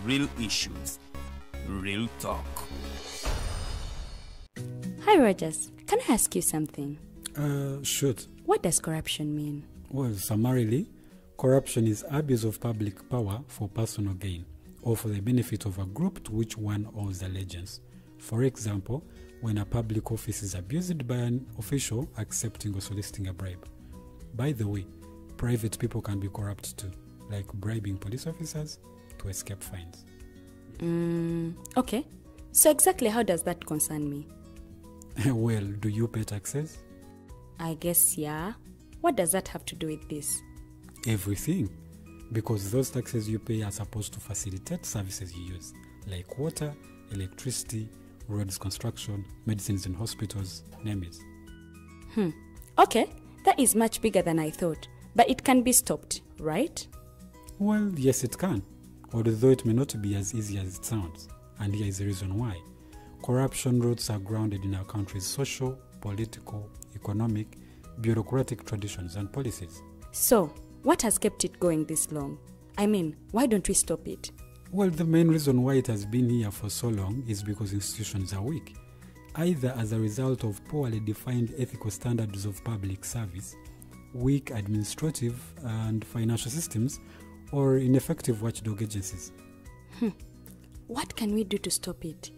real issues, real talk. Hi Rogers, can I ask you something? Shoot. What does corruption mean? Well, summarily, corruption is abuse of public power for personal gain or for the benefit of a group to which one owes allegiance. For example, when a public office is abused by an official accepting or soliciting a bribe. By the way, private people can be corrupt too, like bribing police officers to escape fines. Okay. So exactly how does that concern me? Well, do you pay taxes? I guess, yeah. What does that have to do with this? Everything. Because those taxes you pay are supposed to facilitate services you use, like water, electricity, roads construction, medicines in hospitals, name it. Okay, that is much bigger than I thought. But it can be stopped, right? Well, yes it can, although it may not be as easy as it sounds. And here is the reason why. Corruption roots are grounded in our country's social, political, economic, bureaucratic traditions and policies. So, what has kept it going this long? I mean, why don't we stop it? Well, the main reason why it has been here for so long is because institutions are weak, either as a result of poorly defined ethical standards of public service, weak administrative and financial systems, or ineffective watchdog agencies. What can we do to stop it?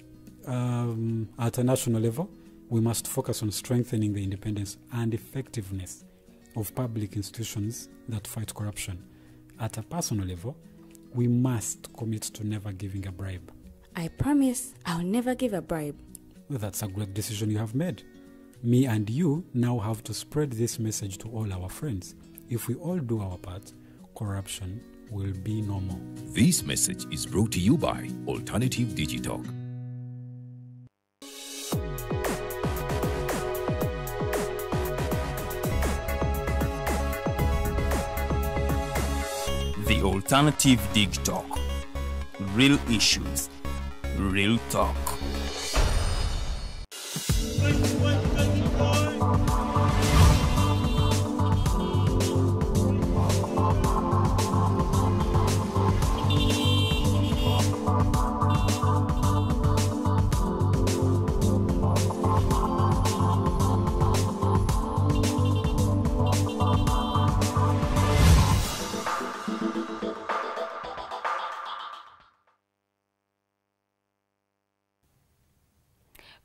At a national level, we must focus on strengthening the independence and effectiveness of public institutions that fight corruption. At a personal level, we must commit to never giving a bribe. I promise I'll never give a bribe. Well, that's a great decision you have made. Me and you now have to spread this message to all our friends. If we all do our part, corruption will be no more. This message is brought to you by Alternative Digital. The Alternative Dig Talk. Real issues, real talk.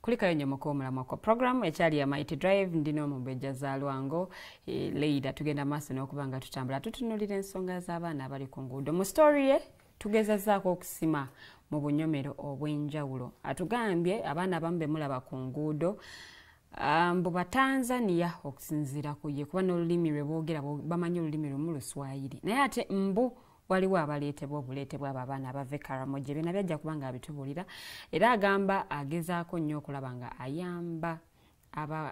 Kulikayo nyomoka omulamu kwa program ekyali ya Mighty Drive ndino Mumbeja za Lwango Leida tugenda maaso n'okubanga tutambula tutunulira ensonga z'abaana abali ku nguudo mu story ye tugezazaako okusima mu bunyomero obw'enjawulo atugambye abaana abamu be mulaba ku nguudo mbu Batanzania okusinziira ku ye kuba n'olulimi lwe boogera bamanyi olulimi lumu Luswayiri naye ate mbu waliwo abaleetebwa obuleetebwa abo abaana abava Karamoje byonna byajja kubanga abitubuulira era agamba agezaako nnyo okulaba nga ayamba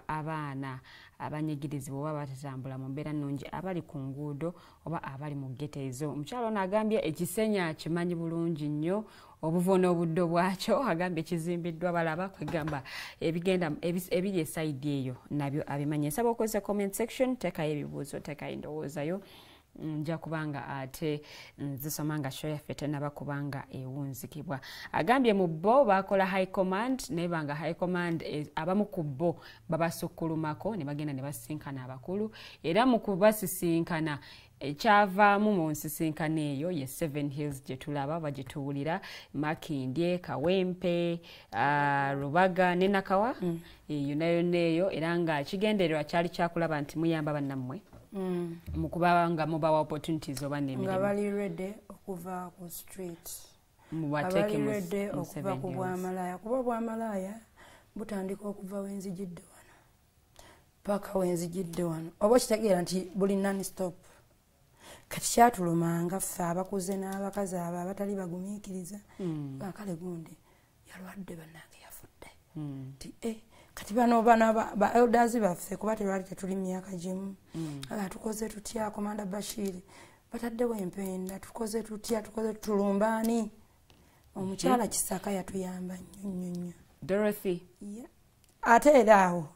abaana abanyigirizibwa oba batatambula mu mbeera nnungi abali ku nguudo oba abali mu gete ezo. Omukyalo ono agambye Ekisenya akimanyi bulungi nnyo obuvo n'obuddo bwakyo agambye kizimbiddwa balaba kwegamba ebiri esayidi eyo nabyo abimanyi. Nsaba okozesa comment section teekayo ebibuuzo teekayo endowoozayo nja kubanga ate nzisoma nga show yaffe tenaba kubanga ewunzikibwa. Agambye mu bo bakola high command naye banga high command abamu ku bo babasukkulumako ne bagenda ne basinkana abakulu era mu kubasisinkana ekyavaamu mu nsisinkana eyo ye Seven Hills gye tulaba bagituwulira Makindye Kawempe Rubaga ne Nakawa eyo nayo neyo era nga kigendererwa kyali kyakulaba nti muyamba bannammwe mukubanga mubawa opportunities oba n'emirimu nga bali ready okuva ku street mubateeke mu ready okuva ku bwamalaya kuba bwamalaya butandika okuva wenzijidde wano paka wenzijidde wano oba kitegeera nti buli non stop kati kyatulumanga ffe abakuze n'abakazi abo abatali bagumiikiriza bakale gundi yalwadde bannange yafudde nti kati bano ba elders baffe kuba tewali tetuli myaka gimu tukoze tutya Komanda Bashir bataddewo empenda tukoze tutya tukoze tulumbaani omukyala Kisaka yatuyamba nnyo Dorothy ate era awo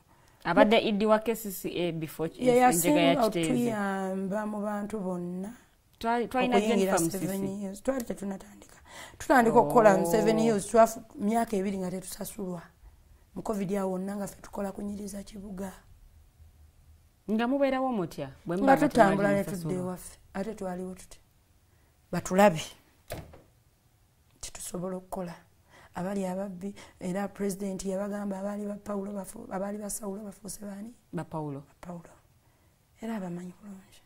abadde Idi wa KCCA before enjega ya Kiteezi tuyamba mu bantu bonna twalina Jennifer Musisi twali tetunatandika tutandika okukola 7 years 12 myaka 2 nga tetusasulwa mu covid awo nanga ffe tukola kunyiriza kibuga nga mubeerawo mutya nga tutambula ne tudde waffe ate twaliwo tuti batulabe titusobola okukola abali ababbi era president yabagamba abali ba Paulo abali ba Saulo bafuuse bani ba Paulo era abamanyi bulungi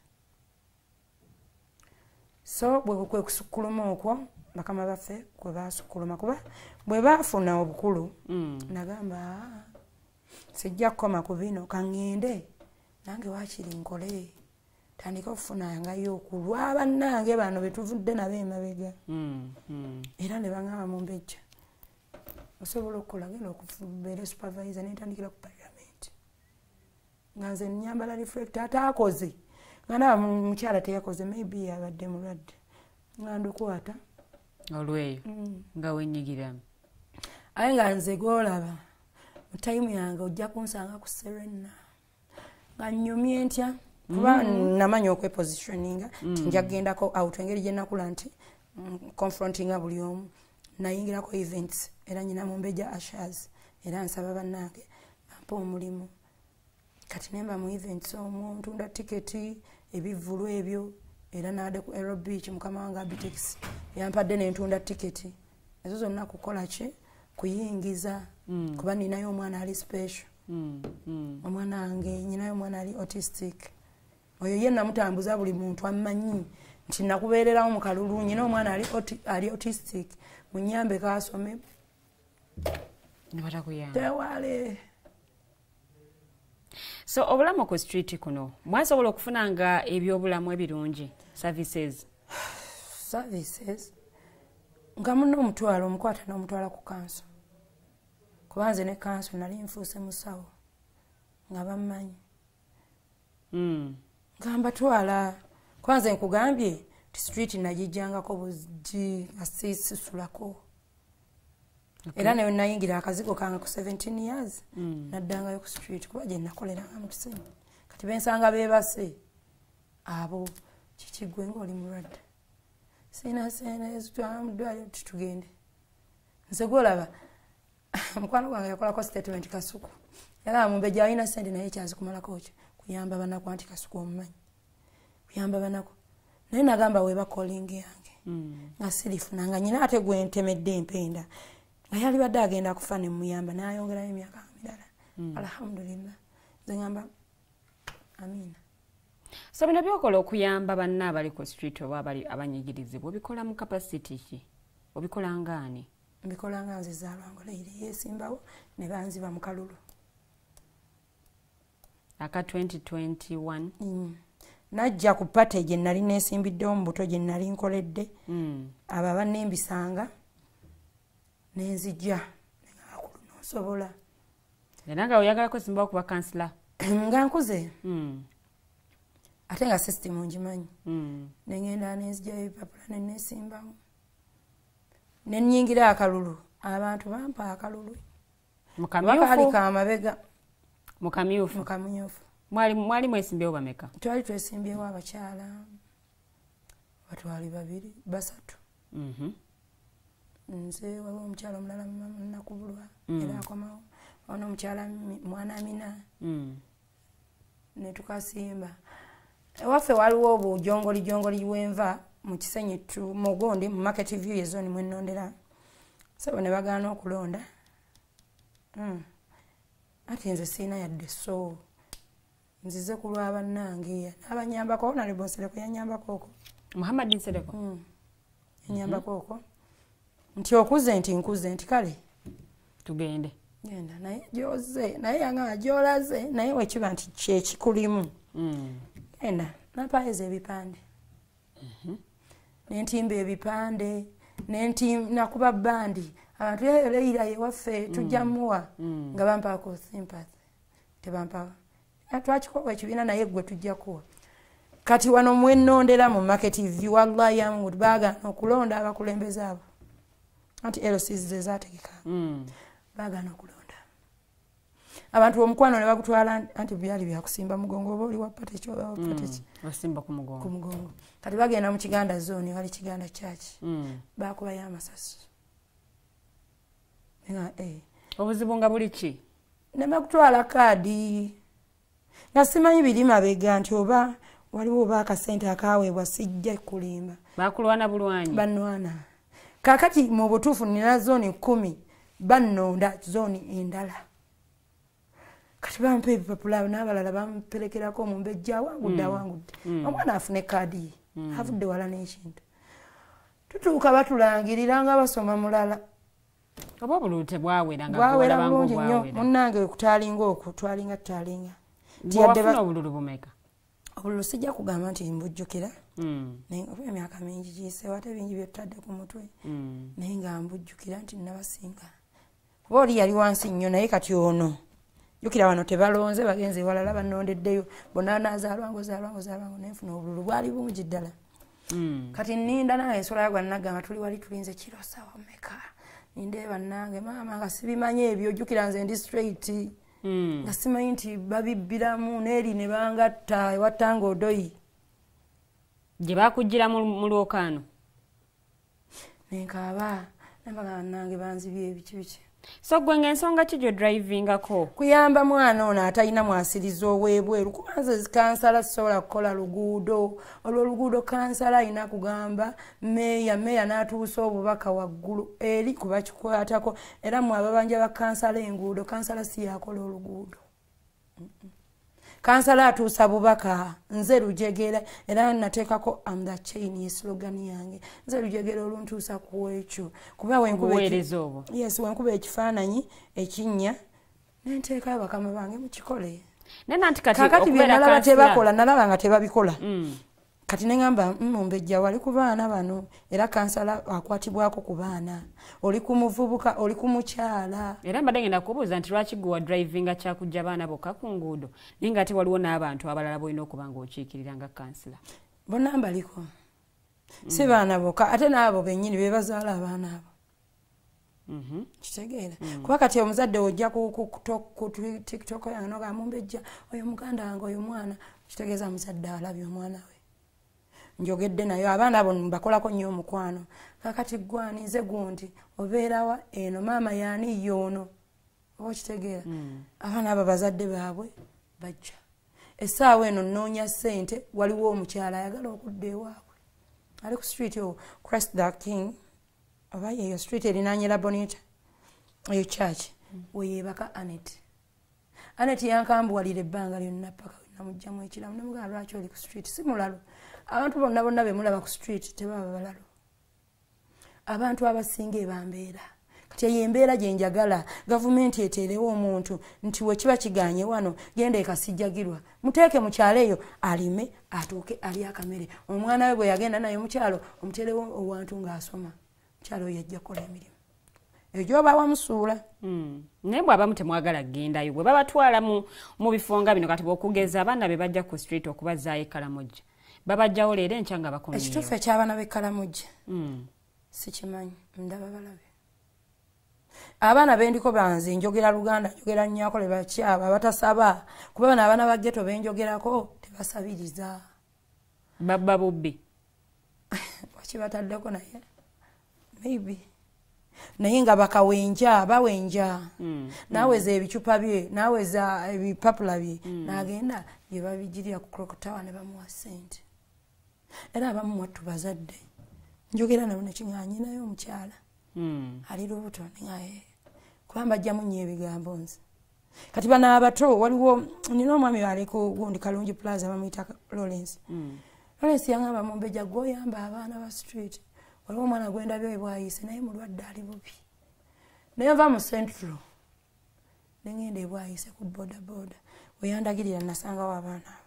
so bwe kwe kusukuluma okwo bakama baffe kwe basukuluma kuba bwe bafuna obukulu nagamba sijja kukoma ku bino kangende nange wakiri nkole tandika okufuna ngayo okulwa bannange bano betuvudde nabo emabega era ne bangamba mu mbejja osobola okukola genda okubeera supervisor netandikira ku parliament nga nze nyambala reflect ataakoze nga naba mukyala teyakoze maybe abadde mulwadde nga ndukwata olweyo nga wenyigiramu aye nga nze gwolaba mu time yange ojja kunsanga ku Serena nga nnyumye ntya kuba namanya okwepositioninga tinjagendako out engeri gye nakula nti confrontinga buli omu nayingirako events era nyina Mumbejja Ashers era nsaba bannange bampa omulimu kati nemba mu events omwo ntunda tiketi ebivulu ebyo era nade ku Aero Beach mukama wange Abitex yampadde nentunda tiketi ezo zonna kukola ki kuyingiza kuba ninayo omwana ali special omwana wange nyinayo omwana ali autistic oyo ye namutambuza buli muntu amanyi nti nakubeererawo mu kalulu nyina omwana ali autistic munyambe kasome tewale so obulamu ku street kuno mwasobola okufunanga ebyobulamu ebirungi services nga muno omutwalo omukwata n'omutwala ku kanso kuba nze ne kanso nali nfuuse musawo nga bammanyi nga mbatwala kuba nze nkugambye ti street nagijjangako bugi asisisulako era nayo nayingira akazigo kange ku 17 years naddangayo ku street kuba gye nakoleranga mu kisenyi kati bensanga beebase abo kikigwe ng'oli mulwadde sina ezitwamudwaliro titugende nze gwolaba mukwano gwange yakolako statement Kasuku era Mumbejja alina sente naye kyazikumalako ki kuyamba banaku anti Kasuku omumanyi kuyamba banaku naye nagamba weba calling yange nga sirifunanga nyina ate gwe ntemedde empenda nga yali badde agenda kufa ne muyamba n'ayongerayo emyaka mirala alhamdulillah nze ngamba amina so bino byokola okuyamba banna abali ku street oba abali abanyigirizibwa obikola mu capacity ki obikola ngaani mbikola nga nze Zalwango Lady yesimbawo ne banziba mu kalulu aka 2021 najja ku pate gye nali neesimbiddewo mu buto gye nali nkoledde abo abannembisanga nenzijja nengaakulu nosobola era nga oyagala kusimbawo kuba kansila nga nkuze ate nga system ngimanyi nengenda nenzijjayo ebipapula nenesimbawo nenyingira akalulu abantu bampa akalulu mukamyufu kamabega mukamyufu mwali mwesimbyewo bameka twali twesimbyewo abakyala batwali 2 basatu nze waliwo omukyala omulala nakubulwa era akomawo ono omukyala mwana Amina netukasimba ewaffe waliwo obujongoli wenva mu kisenyi mugondi mu market view yezoni mwenondera sabo ne bagaana okulonda ati nze siina yadde so nzize kulwa bannange abanyambako Honorable Nsereko yanyambako oko Muhammad Nsereko yanyambako oko nti okuze nti nkuze nti kale tugende genda naye joze naye yanga jolaze naye wekiba nti kyekikulimu genda napaeza ebipande nentimba ebipande nakuba bandi abantu leira yewaffe tujja muwa nga bampaako sympathy tebampawa twakikowa ekibiina naye gwe tujja kuwa kati wano mwenondera mu market view wallahi yamud baagaana okulonda abakulembeze abo anti LCs zaategeka baagaana okulonda abantu omukwano ne bagutwala anti byali byakusimba mugongo oba oli wapate kyo oba wapate ki wasimba ku mugongo kati bagenda mu Kiganda zone wali Kiganda church bakubayo amasasi obuzibu nga buli ki ne bagutwala kaadi nga simanyi biri mabega nti oba waliwo oba akasente akaweebwa sijja kulimba bakulwana bulwanyi banwana kakati mu butuufu nina zone 10 bannonda zone endala kati bampa ebipapula n'abalala bamperekerako omumbejja awangudde omwana afune kaadi avudde wala n'ekintu tutuuka batulangirira nga basoma mulala oba obululu tebwawera nga bwawera bulungi nnyo munnange okutaalinga okwo twalinga tutaalinga wafuna obululu bumeka obululu sijja kugamba nti mbujjukira oba emyaka mingi giyiseewo ate bingi byetutadde ku mutwe naye nga mbujjukira nti nabasinga kuba oli yali wansi nnyo naye kati ono jjukira wano tebalonze bagenze walala bannondeddeyo bonna naazaalwango nenfuna obululu bwali bungi ddala kati nninda nange ensola yagwa nagamba tuli wali tulinze kiro sawa meka nindeeba nange maama nga sibimanyi ebyo jjukira nze ndi straight nga simanyi nti babibbiramu neeri ne bangatta ewattanga odoyi gye bakuggira mu lwokaano nenkaaba nembagamba nange banzibye ebiki so gwe ng'ensonga ki gyo drivingako kuyamba mwana ono atalina mwasiriza ow'ebweru kubanza kansala sisobola kukola luguudo olwo oluguudo kansala alina kugamba meeya n'atuusa obubaka waggulu eri kubakikwatako era mwe ababanja ba kansala enguudo kansala si yakola oluguudo kansala atuusa bubaka nze lujegera era nateekako am the chain yeslogan yange nze lujegera oluntuusa ku ekyo kuba wenkuba ekifaananyi ekinnya nenteekayo bakama bange mukikole kakati byenalaba tebakola nalaba nga tebabikola kati neŋŋamba ombejja wali ku baana bano era kansala akwatibwako ku baana oli ku muvubuka oli ku mukyala era mbadde ngenda kubuuza nti lwaki gwe wa drivinga kyakujja baana bokka ku nguudo naye nga ate waliwo n'abantu abalala bolina okuba nga okiikirira nga kansala bonna mbaliko si baana bokka ate n'abo bennyini be bazaala abaana abo kitegeera kuba kati omuzadde ojja ku tiktok yange nogamba ombejja oyo muganda wange oyo mwana kitegeeza muzadde alabye omwana we njogedde nayo abaana abo mbakolako nnyo omukwano kakati gwanize gundi obeerawa eno maama yaani yoono oba kitegeera abaana abo bazadde baabwe bajja essaawa eno nnoonya ssente waliwo omukyala ayagala okudda ewaabwe ali ku street yo Christ the King oba yeyo street erinaanyira Bonita eyo church weyeebaka Anet yankambuwalira ebbanga lyonna paka namugjamu ekiramu namugamba lwaki oli ku street si mulalo abantu bonna be mulaba ku street tebaba balalo abantu abasinga ebambeera kati eyo embeera gye njagala gavumenti eteerewo omuntu nti we kiba kiganye wano genda ekasijjagirwa muteeke mu kyalo eyo alime atuuke ali akamere omwana we bwe yagenda naye mu kyalo omuteerewo owantu ng'asoma mukyalo oyo ajja kukola emirimu eyo gy'oba wamusuula naye bw'abamu temwagala kugendayo bwe babatwala mu bifo nga bino kati bw'okugeza abaana be bajja ku street okubazaayo ekkalamojja babajjawo leero enkya nga bakomyeyo ekituufu eky'abaana b'ekkalamojja sikimanyi ndaba balabe abaana bendiko banze njogera Luganda njogera nnyakole bakyaba batasaba kuba bano abaana ba ghetto benjogerako tebasabiriza babba bubbi wakibataddeko naye maybe naye nga bakawenja bawenja naweza ebicupa bye naweza ebipapula bye n'agenda bye babijirira ku Crocotawa ne bamuwa ssente era abamu mwattu bazadde njogera nabo nekiŋŋanyi naye omukyala ali lubuto ngaye kuba mbajjamu nnyo ebigambo nze kati bano abato waliwo nina omwami ali ku gundi Kalungi Plaza bamuyita Lawrence yaŋŋamba mumbejja gwoyamba abaana ba street waliwo omwana gwendabyo ebwayise naye mulwadde ali bubi naye nva mu Central nengenda ebwayise ku bodaboda weyandagirira nasangawo abaana abo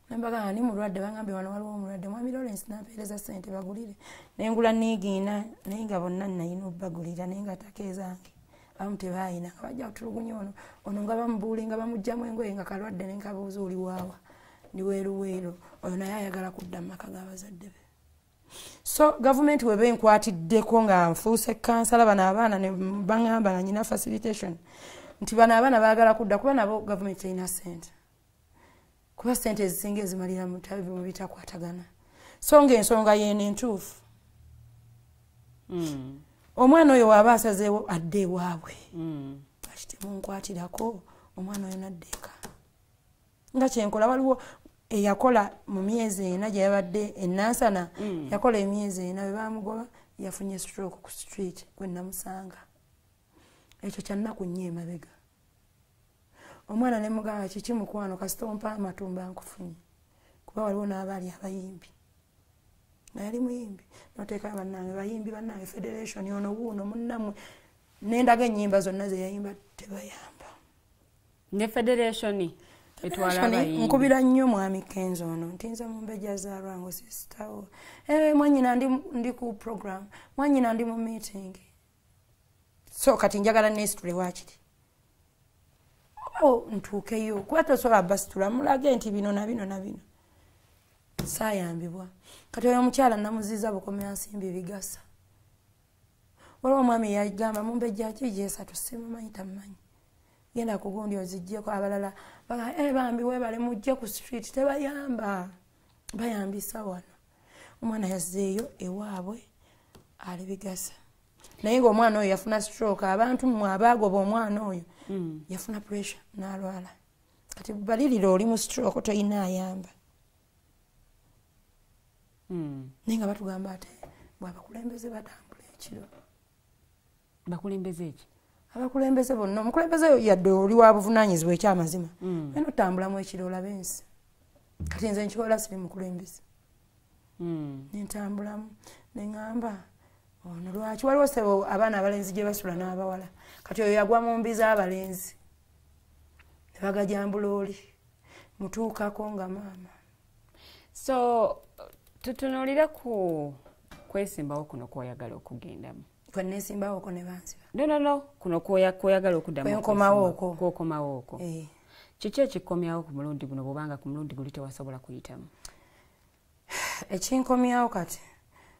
nembagamba ni mulwadde bangambye wano waliwo omulwadde mwami Lawrence nampeereza ssente bagulire nengula niigiina naye nga bonna nayina obbagulira naye nga takeezange abamu tebaayina nga bajja kutulugunya ono nga bamubuulinga bamugjamu engoye nga kalwadde nenkabuuza oli waawa ndi weeruweero oyo naye ayagala kudda mu maka g'abazadde be so gavumenti weba enkwatiddeko nga nfuuse kansala bano abaana ne baŋŋamba nga nyina facilitation nti bano abaana baagala kudda kuba nabo gavumenti erina ssente kuba ssente ezisinga ezimalira mu bitakwatagana so ng'ensonga yeeno entuufu omwana oyo waaba asazeewo adde ewaabwe lwaki temunkwatirako omwana oyo naddeeka nga kyenkola waliwo eyakola mu myezi ena gye yabadde ennansana yakola emyezi ena bwe bamugoba yafunye stroke ku street kwe namusanga ekyo kyannaku nnyo emabega omwana ne mugamba kiki mukwano kasita ompa amatumba nkufunye kuba waliwo n'abaali abayimbi nga yali muyimbi noteeka bannange bayimbi bannange federation ono wuuno munnamwe nendaga ennyimba zonna ze yayimba tebayamba ne federation etwala abayimbi nkubira nnyo mwami Kenzo ono ntinza mu mbeja za Lwango sistawo mwanyina ndi ku program mwanyina ndi mu meeting so kati njagala nesitule wakiri ntuukeyo kuba tosobola basitula mulage nti bino na bino na bino saayambibwa kati oyo omukyala namuziza bukomera nsimbi bigasa waliwo omwami yagamba mumbejja ki gyesatu simumanyi tamumanyi genda ku gundi oziggyeko abalala bambi webale mujje ku street tebayamba bayambisa wano omwana yazzeeyo ewaabwe ali bigasa naye ng'omwana oyo yafuna stroke abantu mmwe abaagoba omwana oyo yafuna pressure n'alwala kati balirira oli mu stroke toyina ayamba naye nga batugamba ate bwabakulembeze batambula ekiro bakulembeze eki abakulembeze bonna omukulembeze yadde oli wa buvunaanyizibwa ekyamazima eno otambulamu ekiro olabe ensi kati nze nkikola siri mukulembeze nentambulamu neŋŋamba ono lwaki waliwo sebo abaana abalenzi gye basula n'abawala kati oyo yagwa mu mbi z'abalenzi ne bagajambula oli mutuukako nga maama so tutunuulire ku kwesimbawo kuno kw'oyagala okugendamu kwenesimbawo ko ne bansiba no kuno kw'oyagala okuddamu kwokomawo okwo kiki ekikomyawo ku mulundi guno bwobanga ku mulundi guli tewasobola kuyitamu ekinkomyawo kati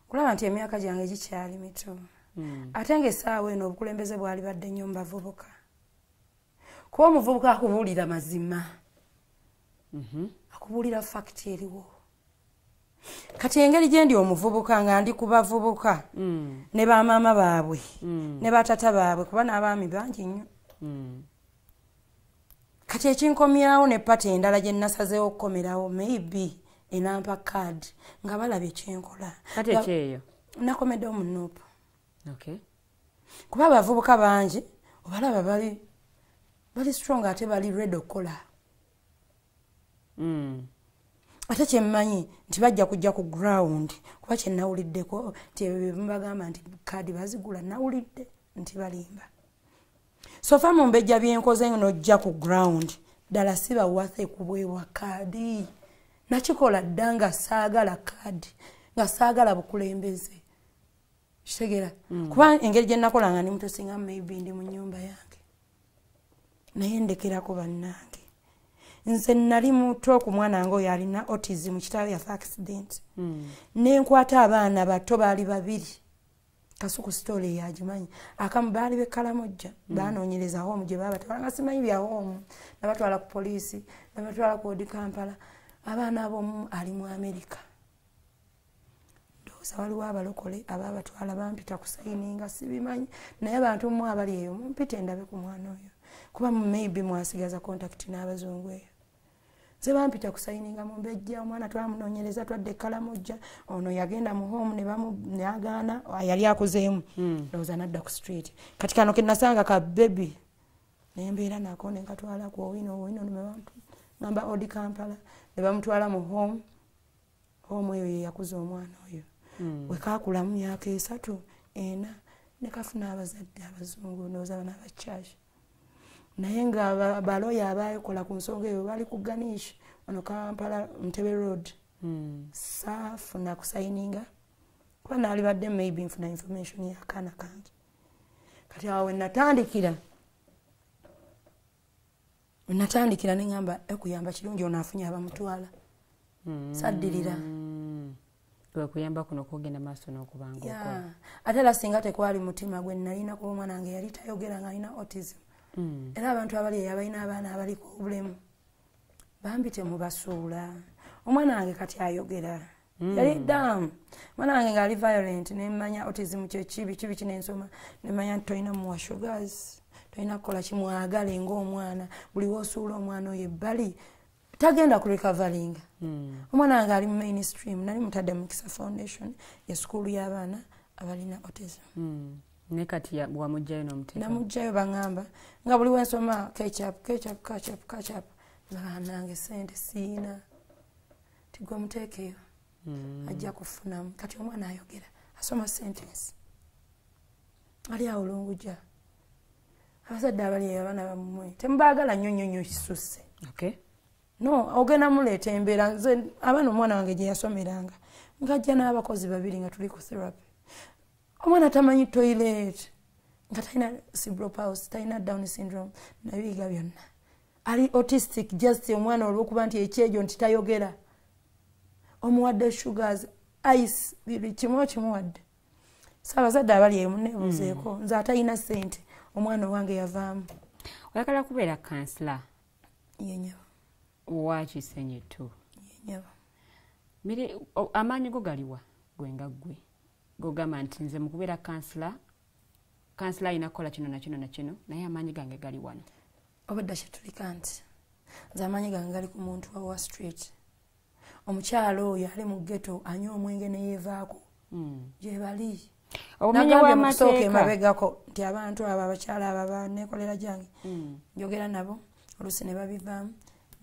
kulaba nti emyaka gyange gikyali mito ate ng'essaawa eno obukulembeze bwali badde nnyo mu bavubuka kuba omuvubuka akubuulira mazima akubuulira fakiti eriwo kati engeri gye ndi omuvubuka nga ndi ku bavubuka ne bamaama baabwe ne batata baabwe kuba n'abaami bangi nnyo kati ekinkomyawo ne pata endala gye nasazeewo okukomerawo maybe enampa kaadi nga balabye kyenkola kati ekyeyo nakomeddewo mu nuupu kuba abavubuka bangi obalaba bali strong ate bali ready okukola ate kyemmanyi nti bajja kujja ku ground kuba kyenawuliddeko nti ebyo bemubagamba nti kaadi bazigula nawulidde nti balimba sofa mu mbejja byenkoze nojja ku ground ddala sibawathe kubwewa kaadi nakikola dda nga saagala kaadi nga saagala bukulembeze kitegeera kuba engeri gye nakolanga ndi muto singa maybe ndi mu nnyumba yange naye ndekerako bannange nze nali muto ku mwana nga oyo alina autism kitaawe yafa accident nenkwata abaana bato baali babiri kasuku story yagimanyi akamu baali bekalamojja banoonyereza home gye babatwala nga simanyi bya home nabatwala ku poliisi nabatwala ku odi Kampala abaana abomu ali mu America ndowooza waliwo abalokole ababatwala bampita ku sayininga sibimanyi naye abantu mmwe abali eyo mumpite ndabe ku mwana oyo kuba maybe mwasigaza contact n'abazungu eyo ze bampita ku sayininga mu mbejja omwana twamunoonyereza twadde Kalamojja ono yagenda mu home ne agaana yali akuzeemu ndowooza nadda ku street kati kano ke nasanga ka baby nembeera nako ne nkatwala ku owino ngamba odi Kampala ne bamutwala mu home eyo yeyakuza omwana oyo wekakulamu myaka 3 4 ne kafuna abazadde abazungu ndowooza bana abakyaki naye nga baloya abakola ku nsonga eyo bali kuganisha ono Kampala Ntebe Road saafuna kusayininga kuba naali badde maybe nfuna information y'akaana kange kati awo natandikira neŋŋamba ekuyamba kirungi ono afunye abamutwala saddirira wekuyamba kuno kugenda maaso n'okubanga okola ate era singa tekwali mutima gwe nalina kuba omwana wange yali tayogera nga alina autism era abantu abali eyo abalina abaana abaliko obulemu bambi temubasuula. Omwana wange kati ayogera yali ddamu omwana wange ng'ali violent nemanya autism kibi kinensoma nemanya nti tolina muwa sugars tolina kukola kimwagale ng'omwana buli woosuula omwana oyo ebbali tagenda ku recovering. Omwana wange ali mu mainstream nali mutadde mu Kisa Foundation ya sukuulu y'abaana abalina autism. Ne kati wamugjayo n'omuteeka? Namugjayo baŋŋamba nga buli wensoma ketchup nange sente siina tigwe muteekeyo ajja kufunamu. Kati omwana ayogera asoma sentence ali awo Lunguja. Abazadde abali eyo abaana bammwe temubaagala nnyo kisusse. No ogenda muleeta embeera nze abaana omwana wange gye yasomeranga ng'ajja n'abakozi babiri nga tuli ku therapy. Omwana tamanyi toilet nga talina cerebral palsy talina Down syndrome nabiyiga byonna. Ali autistic just omwana olw'okuba nti ekyejo nti tayogera. Omuwadde sugars ice biri kimu kimuwadde. Abazadde abali eyo munneebuuzeeko nze atalina ssente omwana wange yavaamu. Oyagala kubeera kansula? Yenyaba. Wakisenye tu? Yenyaba. Mire amaanyi go galiwa gwe nga ggwe gogamba nti nze mu kubeera kansula ayina kukola kino na kino naye amaanyi gange gali wano? Obadde kyetulika nti nze amaanyi gange gali ku muntu wa street. Omukyalo oyo ali mu ghetto anywa omwenge ne yeevaako gye bali. Obumenyi bw'amateeka emabegako nti abantu abo abakyala abo baneekolera gyange njogera nabo oluusi ne babivaamu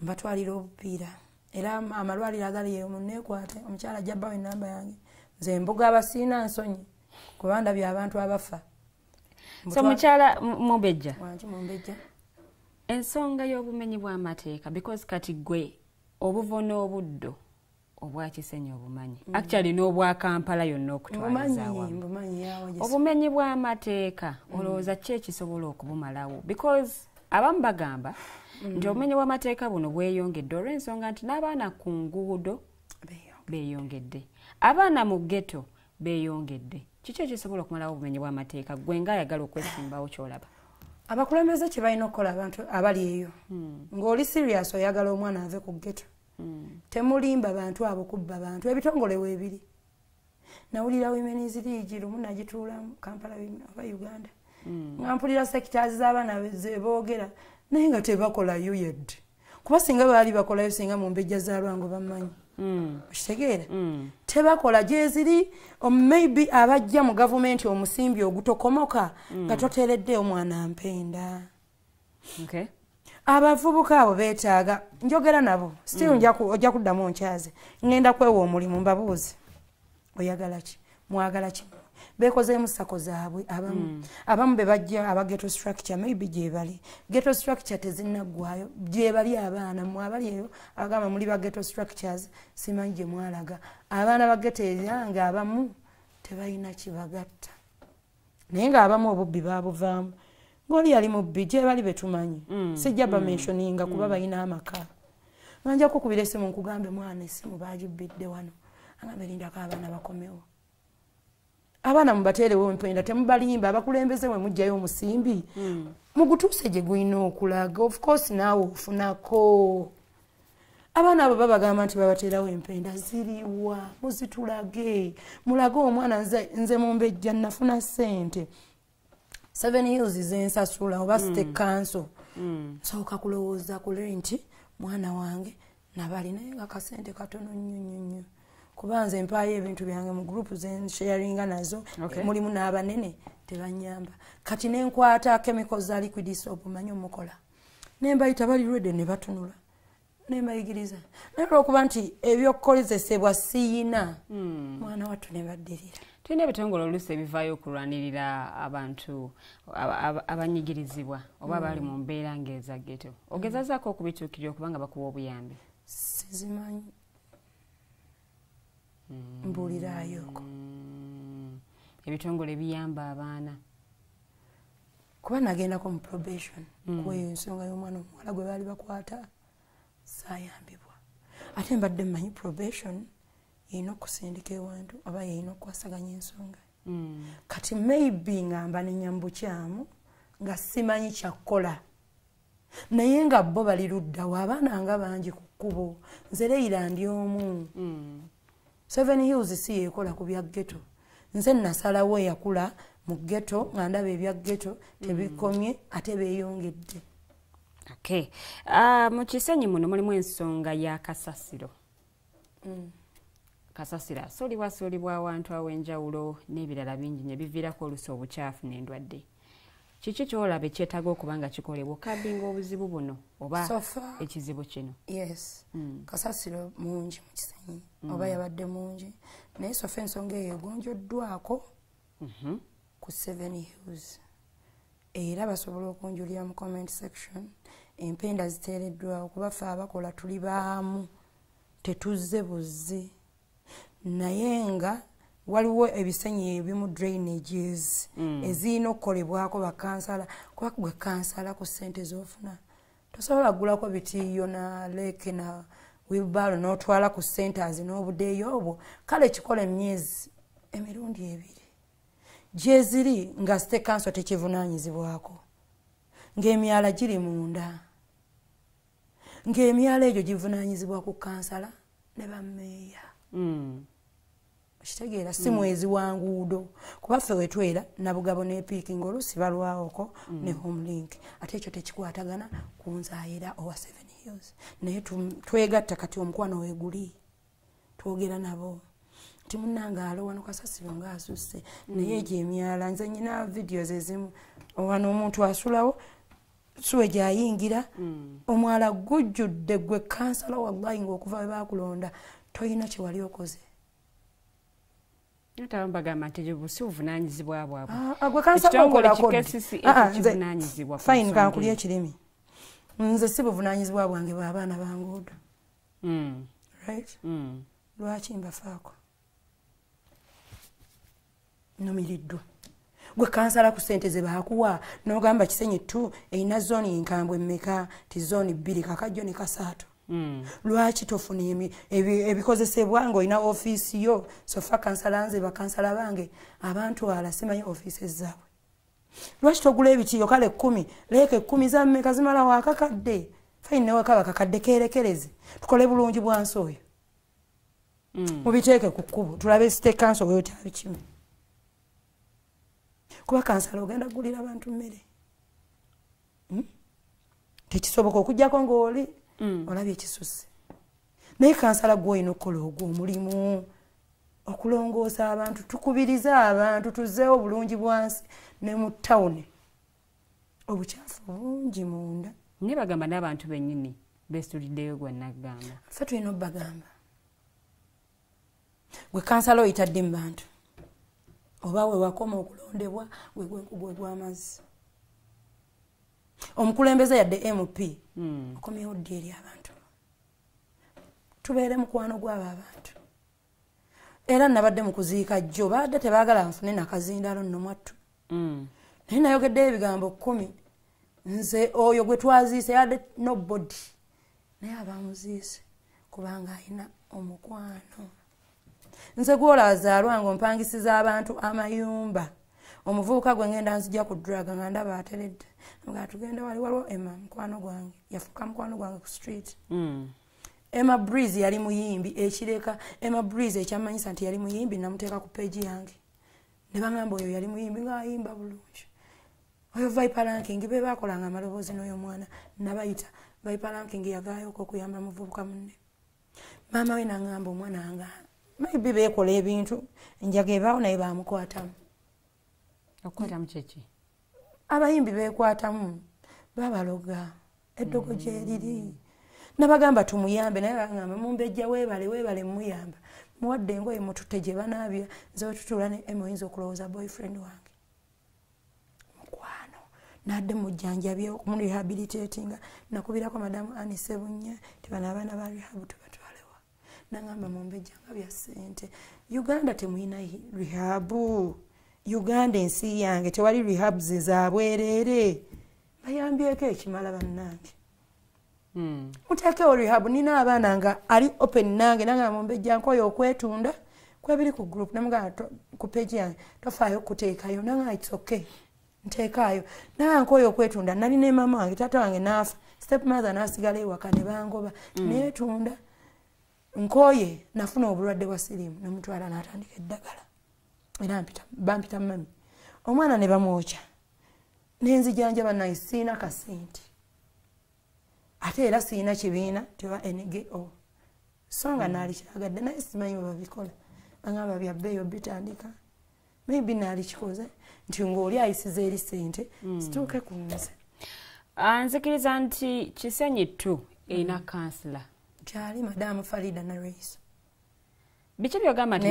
mbatwalira obupiira era amalwaliro agali eyo munneekwate omukyala ajja bbawo ennamba yange nze mbuga abasiina nsonyi kuba ndabye abantu abafa. So mukyala Mumbejja, wangi Mumbejja, ensonga y'obumenyi bw'amateeka because kati gwe obuvono obuddo obwa Kisenyi obumanyi actually n'obwa Kampala yonna okutwaliza awamu. Obumenyi bw'amateeka olowooza ki ekisobola okubumalawo because abamu bagamba nti obumenyi bw'amateeka buno bweyongedde olw'ensonga nti n'abaana ku nguudo beeyongedde, abaana mu ghetto beeyongedde. Kiki ekisobola okumalawo obumenyi bw'amateeka gwe ng'ayagala okwesimbawo ky'olaba? Abakulembeze kye balina okukola abantu abali eyo ng'oli serious oyagala omwana ave ku ghetto temulimba bantu abo kubba bantu ebitongole weebiri. Nawulira Women's League lumu nagituulamu Kampala oba Uganda nga mpulira sectors z'abaana ze boogera naye nga tebakolayo yedde kuba singa baali bakolayo singa Mumbejja za Lwango bamanyi okitegeera tebakola gyeziri maybe abajja mu gavumenti omusimbi ogutokomoka nga toteeredde omwana mpenda. Abavubuka abo beetaaga njogera nabo still ojja kuddamu nkyaze ngenda kwewa omulimu mbabuuze oyagala ki mwagala ki bekozeemu sako zaabwe abamu be bajja aba ghetto structure maybe gye bali ghetto structure tezinnaggwayo gye bali abaana mu abali eyo agamba muli ba ghetto structures simanyi gye mwalaga abaana ba ghetto eyange abamu tebalina kibagatta naye ng'abamu obubbi baabuvaamu ng'oli yali mubbi gye bali betumanyi sijja bamentioninga kuba balina amaka nga nja kukubira essimu nkugambe mwana essimu baagibbidde wano agambe lindako abaana bakomewo. Abaana mubateerewo empenda temubalimba abakulembeze we mujjayo omusimbi mugutuuse gye gulina okulaga of course naawe ofunako. Abaana abo babagamba nti babateerawo empenda ziriwa muzitulage mulage omwana nze Mumbejja nafuna ssente 7 Hills zensasula oba state council nsooka kulowooza kule nti mwana wange nabali naye nga kasente katono nnyo kuba nze mpaayo ebintu byange mu group zensharinga nazo mulimu n'abanene tebanyamba kati nenkwata chemicals za liquid soap manyi omukola nembayita bali ready ne batunula nembayigiriza naye olw'okuba nti ebyokukozesebwa siyina mwana wattu ne baddirira. Tulina ebitongole oluusi ebivaayo okulwanirira abantu abanyigirizibwa oba abali mu mbeera ng'eza ghetto. Ogezazaako okubituukirira okubanga bakuwa obuyambi? Sizimanyi. Mbuuliraayoko. Ebitongole biyamba abaana? Kuba nagendako mu probation kweyo ensonga y'omwana omuwala gwe baali bakwata saayambibwa. Ate mbadde mmanyi probation yina okusindika ewantu oba yina okukwasaganya ensonga. Kati maybe ngamba nenyambukyamu nga simanyi kyakkola naye nga bo bali luddawo abaana nga bangi ku kkubo nze Leila ndi omu Seven Hills si yeekola ku bya ghetto nze nasalawo yakula mu ghetto nga ndaba ebya ghetto tebikomye ate beeyongedde. Okay. Mu Kisenyi muno mulimu ensonga ya kasasiro. Kasasira soolibwa awantu aw'enjawulo n'ebirala bingi ne biviirako olusi obukyafu n'endwadde. Kiki kyolaba ekyetaaga okuba nga kikolebwa okabbinga obuzibu buno oba ekizibu kino? Yes. Kasasiro mungi mu Kisenyi oba yabadde mungi naye sofa ensonga eyo egonjoddwako ku Seven Hills era basobola okunjulira mu comment section empenda ziteereddwawo kuba ffe abakola tuli baamu tetuzze buzzi naye nga waliwo ebisenyi ebimu drainages ezirina okukolebwako bakansala kuba gwe kansala ku ssente z'ofuna tosobola kugulako bitiiyo na leeke na wilbaro n'otwala ku centers n'obudeeyo obwo kale kikola emyezi emirundi 2 gyeziri nga state council tekivunaanyizibwako ng'emyala giri munda ng'emyala egyo givunaanyizibwa ku kansala ne bammeeya okitegeera si mwezi wa nguudo kuba ffe wetwera nabugabo n'epiiki ng'olusi balwawoko ne homelink ate ekyo tekikwatagana ku nzaayira owa Seven Hills naye twegatta kati omukwano weeguli twogera nabo nti munnanga alo wano kasasiro ng'asusse naye egyo emyala nze nyina videos ezimu wano omuntu asulawo suwe gyayingira omwala gujjudde gwe kansala wallahi ng'okuva we baakulonda toyina kye wali okoze. Bagamba nti busi buvunaanyizibwa bwabwe. Gwe kansala okolako kivunaanyizibwa. Fine kankuli ekirimi. Nze si buvunaanyizibwa bwange bw'abaana ba nguudo. Right? Lwaki mbafaako? Nomiridwa. Gwe kansala ku ssente ze baakuwa n'ogamba Kisenyi tu erina zooni nkambwe mmeka ti zooni 2 kakajjo ne kasaato. Lwaki tofuna ebikozesebwa ng'olina ofiisi yo sofa kansala nze bakansala bange abantu ala simanyi ofiisi zaabwe. Lwaki togula ebitiiyo kale 10 leeke 10 za mmeka zimala waakakadde fayini ne wakaba kakadde keerekereze tukole bulungi bwansi oyo mubiteeke ku kkubo tulabe state council bweyotaabi kimu kuba kansala ogenda kugulira abantu mmere tekisoboka okujjako ng'oli olabye ekisusse naye kansala gw'olina okukola ogwo omulimu okulongoosa abantu tukubirize abantu tuzzeewo bulungi bwansi ne mu tawuni obukyafu bungi munda naye bagamba n'abantu bennyini beesituliddeyo gwe naggamba ffe tulina obbagamba gwe kansala oyitadde mu bantu oba we wakoma okulondebwa gwe gw'amazzi omukulembeze yadde MP okomyewo ddi eri abantu tubeere mukwano gw'abo abantu era nabadde mu kuziika jjo baadde tebaagala nfune nakazindalo nno mwattu naye nayogeddeyo ebigambo 10 nze oyo gwe twaziise yadde nobody naye abamuziise kubanga alina omukwano nze gwola azaalwa ng'ompangisiza abantu amayumba omuvubuka gwe ngenda nzija ku draga nga ndaba ateredde nga tugenda waliwo Emma mukwano gwange yafuuka mukwano gwange ku street Emma Breeze yali muyimbi ekireka Emma Breeze ekyamanyisa nti yali muyimbi namuteeka ku page yange ne bangamba oyo yali muyimbi ng'ayimba bulungi oyo Viper Ranking be baakolanga amaloboozi n'oyo mwana nabayita Viper Ranking yavaayoko okuyamba muvubuka munne maama we nangamba omwana wange maybe beekola ebintu enjaga ebaawo naye baamukwatamu okukwatamu kyeki abayimbi beekwatamu babaloga eddogo gyeriri nabagamba tumuyambe naye bagamba mumbejja weebale mumuyamba muwadde engoye mututte gye banaabya nze wetutuula ne oyinza okulowooza boyfriend wange mukwano nadde mujjanjabye okumurehabilitatinga nakubirako madamu Ani Sebunya tibana abaana ba rehab tubatwalewa nangamba mumbejja nga bya ssente Uganda temuyina rehabu Uganda ensi yange tewali rehabs za bwereere bayambyeko ekimala bannange muteekewo rehab nina abaana nga ali open nange nanga mumbejja nkoyo okwetunda kwebiri ku group namugamba ku page yange tofaayo okuteekayo nanga it's okay nteekaayo nankoyo okwetunda nali ne mama wange taata wange naafa stepmother n'asigala ewaka ne bangoba neetunda nkoye nafuna obulwadde bwa siriimu nemutwala n'atandika eddagala era bampita mami omwana ne bamwokya nenzijanjaba naye siina kasente ate era siina kibiina teba NGO so nga naali kyagadde naye simanyi bwe babikola bangamba bya bbeeyo bitandika maybe naali kikoze nti ng'oli ayisiza eri sente situuke ku nze nzikiriza nti Kisenyi 2 erina kansula kyali madamu Farida Nareiso biki byogamba nti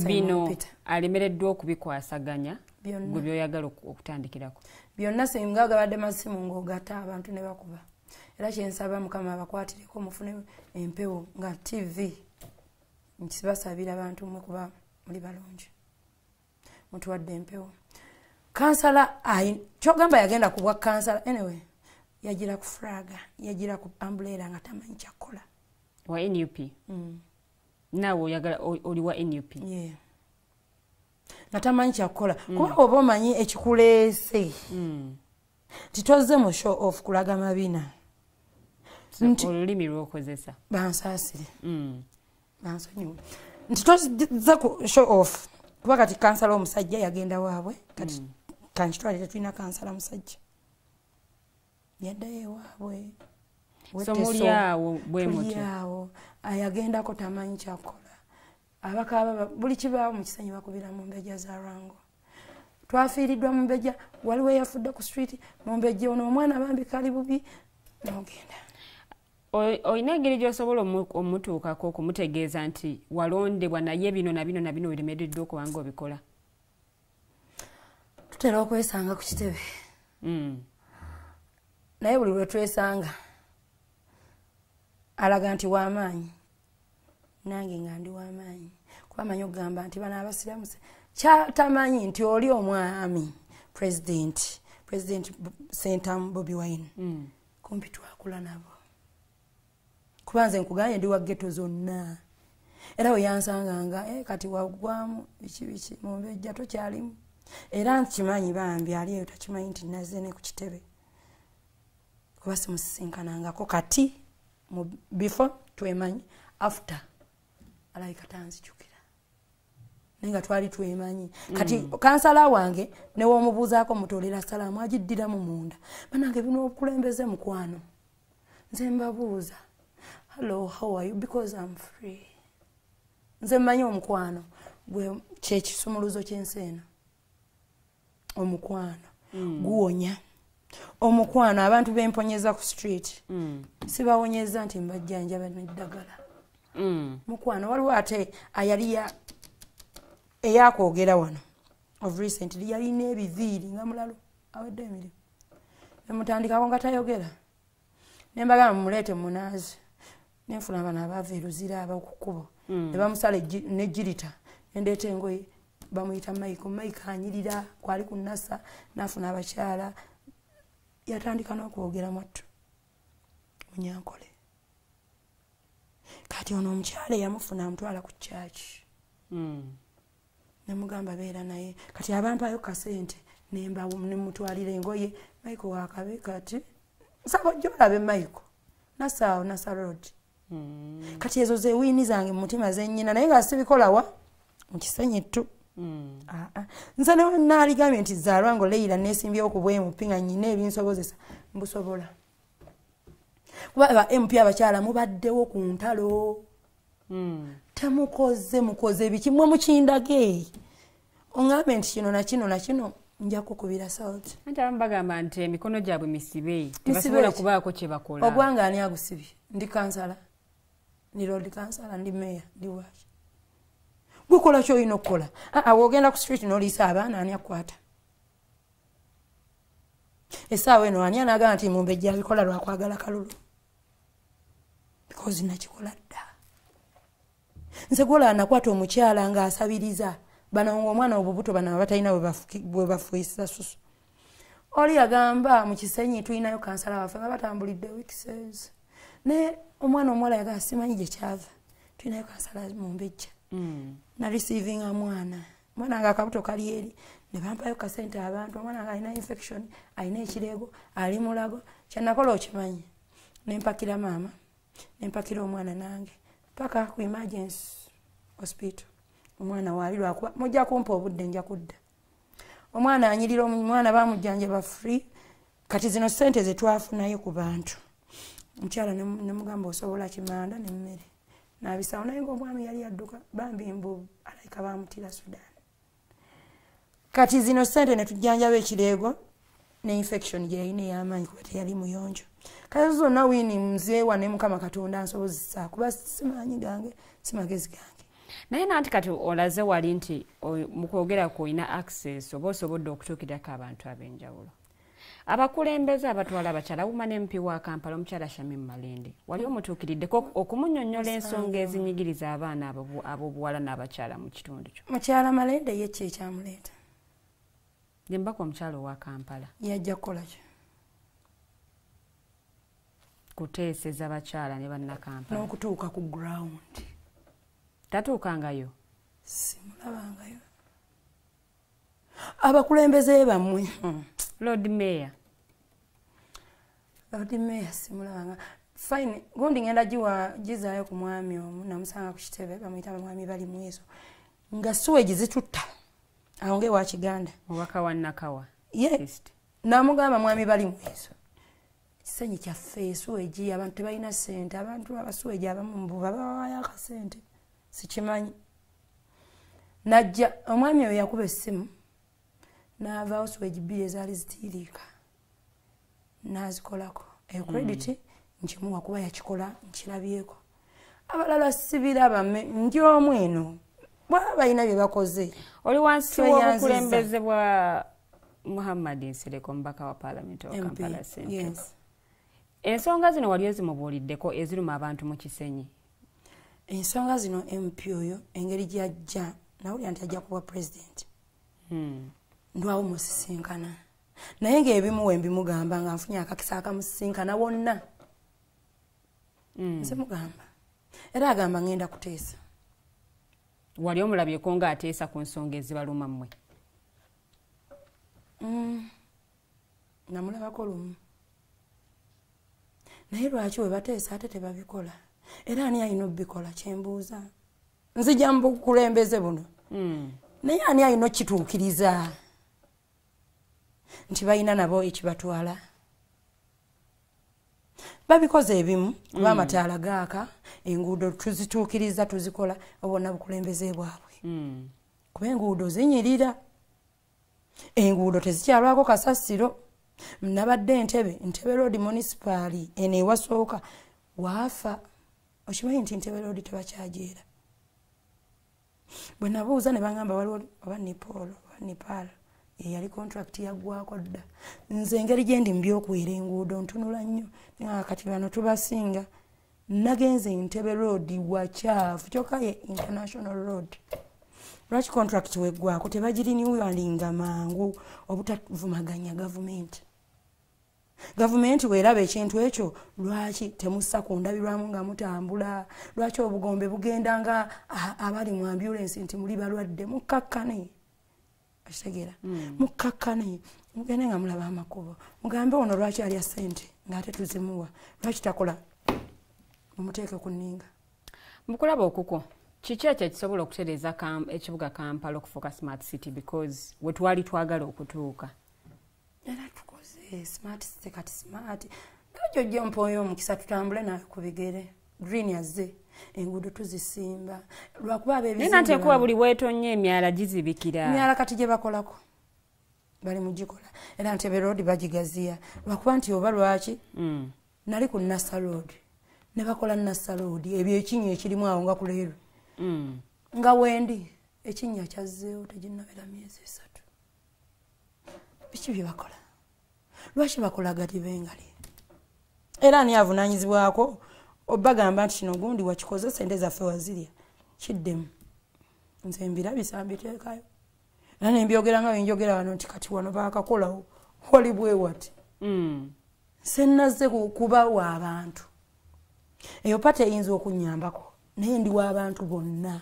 bino alemereddwa okubikwasaganya gwe byoyagala okutandikirako byonna singa gabadde masimu ng'ogatta abantu ne bakuba era kyensaba Mukama abakwatireko mufune empewo nga TV nkibasabira abantu mwe kuba muli balungi mutuwadde empewo kansala kyogamba yagenda kubwa kansala anyway yagira ku fraga yagira ku umbrella nga tamanyi kyakola wa NUP nawe oyagala oli wa NUP yeah nga tamanyi kyakola kuba oba omanyi ekikuleese titoze mu show off kulaga mabina olulimi lw'okozesa bansaasire bansonyiwe nti toza ku show off kuba kati kansala omusajja yagenda waabwe kati kankitwalire tulina kansala musajja yaddayo ewaabwe so mulyawo bwe muti ayagendako tamanyi kyakola abakaba buli kibaawo mu Kisenyi bakubira mu mbejja za Rango twafiiriddwa mu mbejja waliwo yafudde ku street mu mbejja ono omwana bambi kali bubi n'ogenda oyina engeri gy'osobola omutuukako okumutegeeza nti walondebwa naye bino na bino na bino biremereddwa okuba nga obikola tutera okwesanga ku kitebe naye buli lwe twesanga alaga nti w'amaanyi nange nga ndi w'amaanyi kuba amanyi okugamba nti bano abasiramu kyatamanyi nti oli omwami president Sentamu Bobi Wine kumpi twakula nabo kuba nze nkuganye ndi wa ghetto zonna era we yansanganga kati wagwamu biki mu mbejja tokyalimu era nkimanyi bambi ali eyo takimanyi nti nazze ne ku kitebe kuba simusisinkanangako kati before twemanyi after alayika tanzijukira nenga twali twemanyi kati kansala wange newomubuuzaako mutolera salaamu agiddiramu munda banange bino okulembeze mukwano nze mbabuuza hello how are you because I'm free nze mmanyi omukwano gwe kyekisumuluzo ky'ensi eno omukwano guwonya omukwano abantu bemponyeza ku street sibawonyeza nti mbajjanjaba n'eddagala mukwano waliwo ate ayali eyakwogera wano of recently yalina ebiviiri nga mulalo awedde emirimu nemutandikako nga tayogera nembagamba mumuleete munaazi nenfuna bano abaava eruzira abakukubo ne bamusala nejirita nendeeta engoye bamuyita Mike anyirira kwali ku Nasa nafuna abakyala yatandika n'okwogera mwattu Munyankole kati ono omukyala yamufuna amutwala ku church nemugamba beera naye kati abampayo kasente nemutwalira engoye Mike wakabe kati nsaba ojja olabe Mike Nasa Road kati ezo ze wiini zange mu mutima zennyina naye nga sibikolawa mu Kisenyi 2 nze naaligambye nti Zalwango Leila neesimbyewo ku bwemu pinga nyina ebinsobozesa mbusobola kuba aba MP abakyala mubaddewo ku ntalo temukoze biki mwe mukindage ongambe nti kino na kino nja kukubira South anti abambagamba nti emikono gyabwe misibe tebasobola kubaako kye bakola ogwanga ani agusibye ndi kansala ndi road kansala ndi mayor ndi waki gukola kyolina okukola wogenda ku street n'oliisa abaana ani akwata essaawa eno ani anagamba nti mumbejja abikola lwakwagala kalulu because nakikola dda nze gwola anakwata omukyala ng'asabiriza bano omwana obubuto bano abatalina bwe bafuisa susu oli yagamba mu Kisenyi tulinayo kansala waffe nga batambulidde weeksays ne omwana omuwala yagamba simanyi gye kyava tulinayo kansala mumbejja na receiving mwana nga akabuto kali eri ne bampayo kasente abantu omwana alina infection alina ekirego ali mulago kyanakola okimanyi nempakira maama nempakira omwana nange paka ku emergency hospital omwana wali lwakuba mujja kumpa obudde nja kudda omwana anyirira omwana bamujjanjaba free kati zino sente zetwafunayo ku bantu mukyala nemugamba osobola kimanda nemmere nabisawo naye ng'omwami yali adduka bambi mbu alayika bamutira Sudan kati zino sente netujjanjaba ekirego ne infection gye yalina ey'amaanyi kuba teyali muyonjo kati zonna wini mzeewa ne Mukama Katonda nsobozesa kuba simanyi gange simagezi gange naye nanti kati olaze wali nti mukwogera ku olina access oba osobodde okutuukirako abantu ab'enjawulo abakulembeze abatwala abakyala Women MP wa Kampala omukyala Shamim Malindi wali omutuukiriddeko okumunnyonnyola ensonga ezinyigiriza abaana ab'obuwala n'abakyala mu kitundu kyo mukyala Malindi ye kye kyamuleeta jembako omukyala owa Kampala yajja kukola kyo kuteeseza bakyala ne bannakampala n'okutuuka ku ground tatuukangayo simulabangayo abakulembeze bammwe Lord Mayor simulabanga fine gundi ngenda gizaayo ku mwami omu namusanga ku kitebe bamuyita bamwami bali mweso nga suweji zitutta awo ngewa Kiganda obaka wa Nakawa namugamba mwami bali mweso kisenyi kyaffe suweji abantu tebalina ssente abantu abasuweji abamu mbuba babawayo akasente sikimanyi najja omwami oyo yakuba essimu n'avaawo suweji bbiri ezaali zitiiriika n'azikolako eyo credit nkimuwa kuba yakikola nkirabyeko abalala sibiraba ndi omu eno bwaba balina bye bakoze oli wansi w'obukulembeze bwa Muhammad Nsereko omubaka wa Parliament wa Kampala Central ensonga zino wali ozimubuuliddeko eziruma abantu mu Kisenyi ensonga zino MP oyo engeri gy'ajja nawulira nti ajja kuba president ndwawo musisinkana naye ng'ebimu we mbimugamba nga nfunye akakisa akamusisinkana wonna nze mugamba era agamba ngenda kuteesa wali omulabyeko ng'ateesa ku nsonga ezibaluma mmwe namulabako lumu naye lwaki we bateesa ate tebabikola era ani alina obbikola kyembuuza nzija mu bukulembeze buno naye ani alina okituukiriza nti balina nabo ekibatwala babikoze ebimu kuba amataala gaaka enguudo tuzituukiriza tuzikola obona bukulembeze bwabwe kuba enguudo zinyirira enguudo tezikyalwako kasasiro nabadde Entebbe Road municipal eno ewasooka waafa okimanyi nti Entebbe Road tebakyajeera bwe nabuuza ne bangamba waliwo oba Nepal yali contract yaggwako dda nze engeri gye ndi mu by'okuwera enguudo ntunula nnyo kati bano tubasinga nagenze Entebbe Road wakyafu kyokka ye international road lwaki contract weggwako tebagiriniwalinga mangu obutavumaganya gavumenti weeraba ekintu ekyo lwaki temussa ku ndabirwamu nga mutambula lwaki obugombe bugenda nga abali mu ambulance nti muli balwadde mukkakkane akitegeera mukkakkane mugende nga mulaba amakubo mugambe ono lwaki alya ssente ng'ate tuzimuwa lwaki takola mumuteeke ku nninga mukulaba okuko kiki ekyo ekisobola okutereeza ekibuga Kampala okufuuka smart city because we twali twagala okutuuka era tukoze smart city kati smart gajjo mpoyo omukisa tutambule nawe ku bigere green yazze enguudo tuzisimba lwakuba ab'ebizimbe nate kuba buli weetonnya emyala gizibikira emyala kati gye bakolako bali mugikola era Entebbe Road bagigaziya lwakuba nti oba lwaki nali ku Nassa Road ne bakola Nassa Road ebyo ekinnya ekirimu awo nga kuleerwe nga wendi ekinnya kyazzeewo teginnabera myezi 3 biki bye bakola lwaki bakola gati bengali era ani avunaanyizibwako obagamba nti kino gundi wakikoze sente zaffe wazirya kiddemu nze mbirabisa mbiteekayo era nembyogera nga benjogera wano nti kati wano baakakolawo wali bwe wati sennaze kuba wa abantu eyo pata eyinza okunnyambako naye ndi w'abantu bonna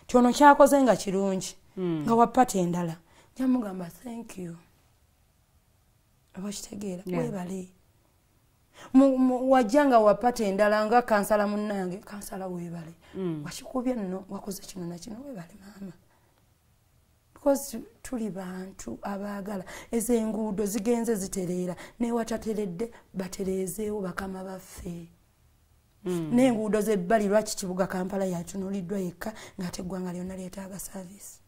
kyono kyakoze nga kirungi nga wa pata endala yamugamba thank you abakitegeera webale wajjanga wapata endala nga kansala munnange kansala webale wakikubye nno wakoze kino nakino webale maama because tuli bantu abaagala ezo enguudo zigenze zitereera newatateredde batereezeewo bakama baffe n'enguudo z'ebbali lwaki kibuga Kampala yatunuliddwa yekka ng'ate eggwanga lyonna lyetaaga saavisi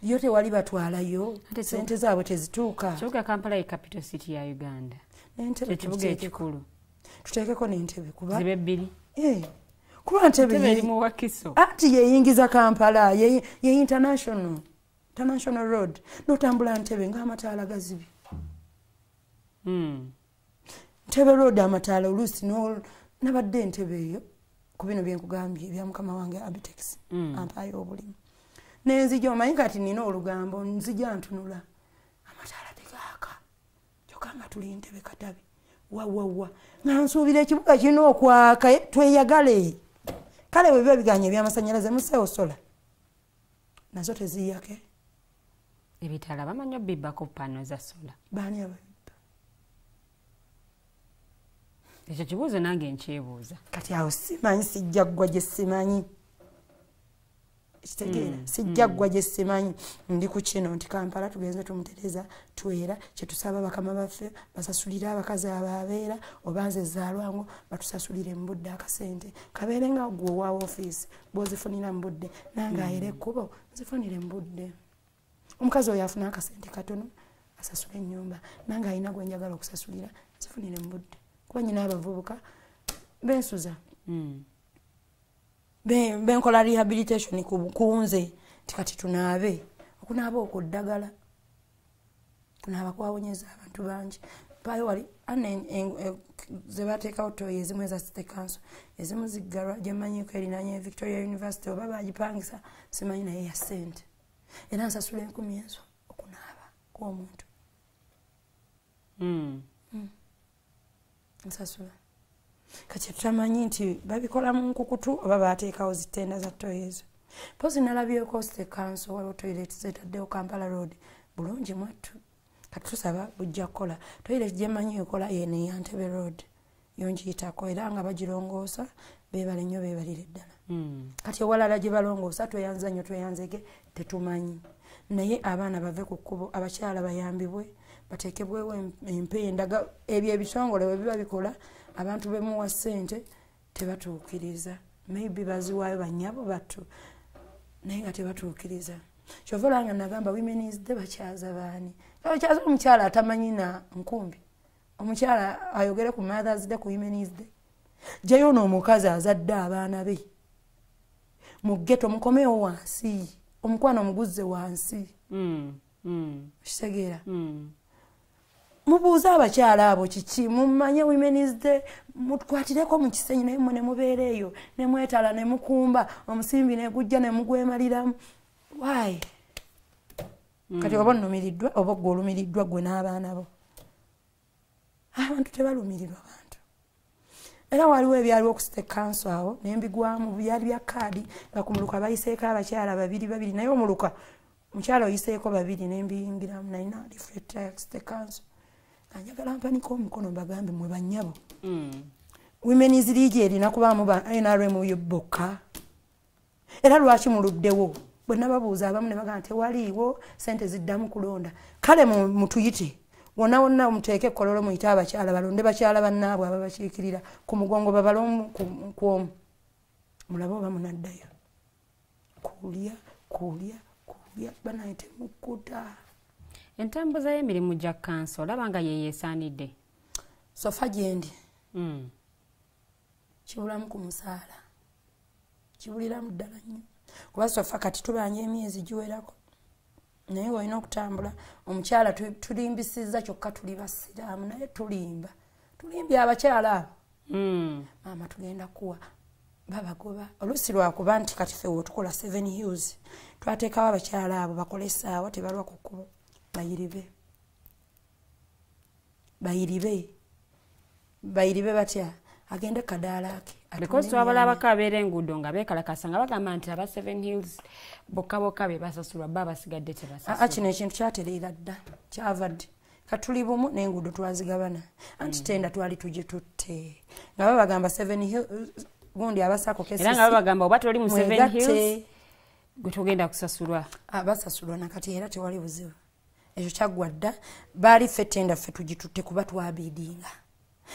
yo tewali batwalayo sente zaabwe tezituuka. Kibuga Kampala ye capital city ya Uganda. Ekibuga ekikulu tuteekeko n'entebe kuba zibe bbiri kuba ntebe erimu Wakiso ati yeyingiza Kampala ye international road n'otambula ntebe ng'amataala gazibi Ntebe road amataala oluusi nabadde entebe eyo ku bino bye nkugambye ebya mukama wange Abitex ampaayo obulimu nenzija omanyi kati nina olugambo nzija ntunula amataala tegaaka kyokka nga tuli ntebe katabi wawawa nga nsuubira ekibuga kirina okwaka tweyagale kale bwe biba biganye ebyamasanyalaze museewo sola nazo teziyake ebitala bamanyi obibbako pano za sola baani ababibba ekyo kibuuzo nange nkyebuuza kati awo simanyi sijja ggwa gye simanyi ekitegeera sijja ggwa gye simanyi ndi ku kino nti Kampala tugenze tumutereza twera kyetusaba bakama baffe basasulire abakazi abaabeera oba nze Zaalwango batusasulire mu budde akasente kabeere nga gwe owa ofiisi bw'ozifunira mu budde nange ayera ekkubo nzifunire mu budde omukazi oyo afuna akasente katono asasula ennyumba nange alina gwe njagala okusasulira nzifunire mu budde kuba nyina abavubuka bensuza benkola rehabilitation kunze tikati tunaabe okunaaba okwo ddagala kunaaba kwawonyeza abantu bangi payo wali ze bateekawo toyi ezimu eza City Council ezimu ziggalwa gyemanyiiko erinanya Victoria University oba bagipangisa simanyi naye ya ssente era nsasula 10,000 ezo okunaaba kw'omuntu nsasula kati tutamanyi nti babikola mu nkukutu oba bateekawo zitenda za toyi ezo pozi nalabyeko City Council waliwo toilet zetaddewo Kampala Road bulungi mwattu kati tusaba bujja kukola toilet gyemanyi ekola yene ya Ntebe Road yongiyitako era nga bagirongoosa beebale nnyo beebalire ddala kati ewalala gye balongoosa tweyanza nnyo tweyanzege tetumanyi naye abaana bave ku kkubo abakyala bayambibwe bateekebwewo empenda ebyo ebitongole bwe biba bikola abantu bemuwa ssente tebatuukiriza maybe baziwaayo bannyabo battu naye nga tebatuukiriza kyova olanga nagamba Women's Day bakyaza baani bakyaza omukyala atamanyi na nkumbi omukyala ayogere ku Mother's Day ku Women's Day gyeyo n'omukazi azadde abaana be mu ghetto mukomewo wansi omukwano omuguzze wansi kitegeera mubuuza abakyala abo kiki mumanye Women's Day mukwatireko mu kisenyi naye ne mubeera eyo ne mwetala ne mukumba omusimbi ne gujja ne mugwemaliramu why kati oba nnumiriddwa oba gwe olumiriddwa gwe n'abaana bo abantu tebalumirirwa bantu era waliwo ebyaliwo ku City Council awo nembigwamu byali bya kaadi nga ku muluka bayiseeko abakyala babiri naye omuluka mukyala oyiseeko babiri nembiyingiramu nalina reflector ya City Council anjagala mpaniko omukono mbagambe mwe bannyabo Women's League erina kubaamu ba NRM bokka era lwaki muluddewo bwe nababuuza abamu ne bagamba tewaliiwo ssente ziddamu kulonda kale mutuyite wonna wonna muteeke ekkololo muyite abakyala balonde bakyala bannaabwe ababakiikirira ku mugongo babalomu kwomu mulabe oba munaddayo kuulya banayite mukkuta entambuza y'emirimu gya kanso olaba nga yeyeesaanidde sofa gyendi kibulamu ku musaala kibuliramu ddala nnyo kuba sofa kati tubanja emyezi giwerako naye olina okutambula omukyala tulimbisizza kyokka tuli basiraamu naye tulimbye abakyala abo maama tugenda kuwa babagoba oluusi lwakuba nti kati ffe wetukola 7 Hills twateekawo abakyala abo bakole essaawa tebalwa ku kkubo bayiribe batya agende kadaala ke because twabala bakabeera enguudo nga beekalakasa nga bagamba nti aba 7 Hills bokka be basasulwa bba basigadde tebasasulwa. Kino ekintu kyatereera dda kyavadde katuli bumu n'enguudo twazigabana anti tenda twali tugitutte nga babagamba 7 Hills gundi abasako kesi era nga babagamba oba toli mu 7 Hills gwe tugenda kusasulwa basasulwa nakati era tewali buzibu ekyo kyaggwa dda baali ffe tenda ffe tugitutte kuba twabiidinga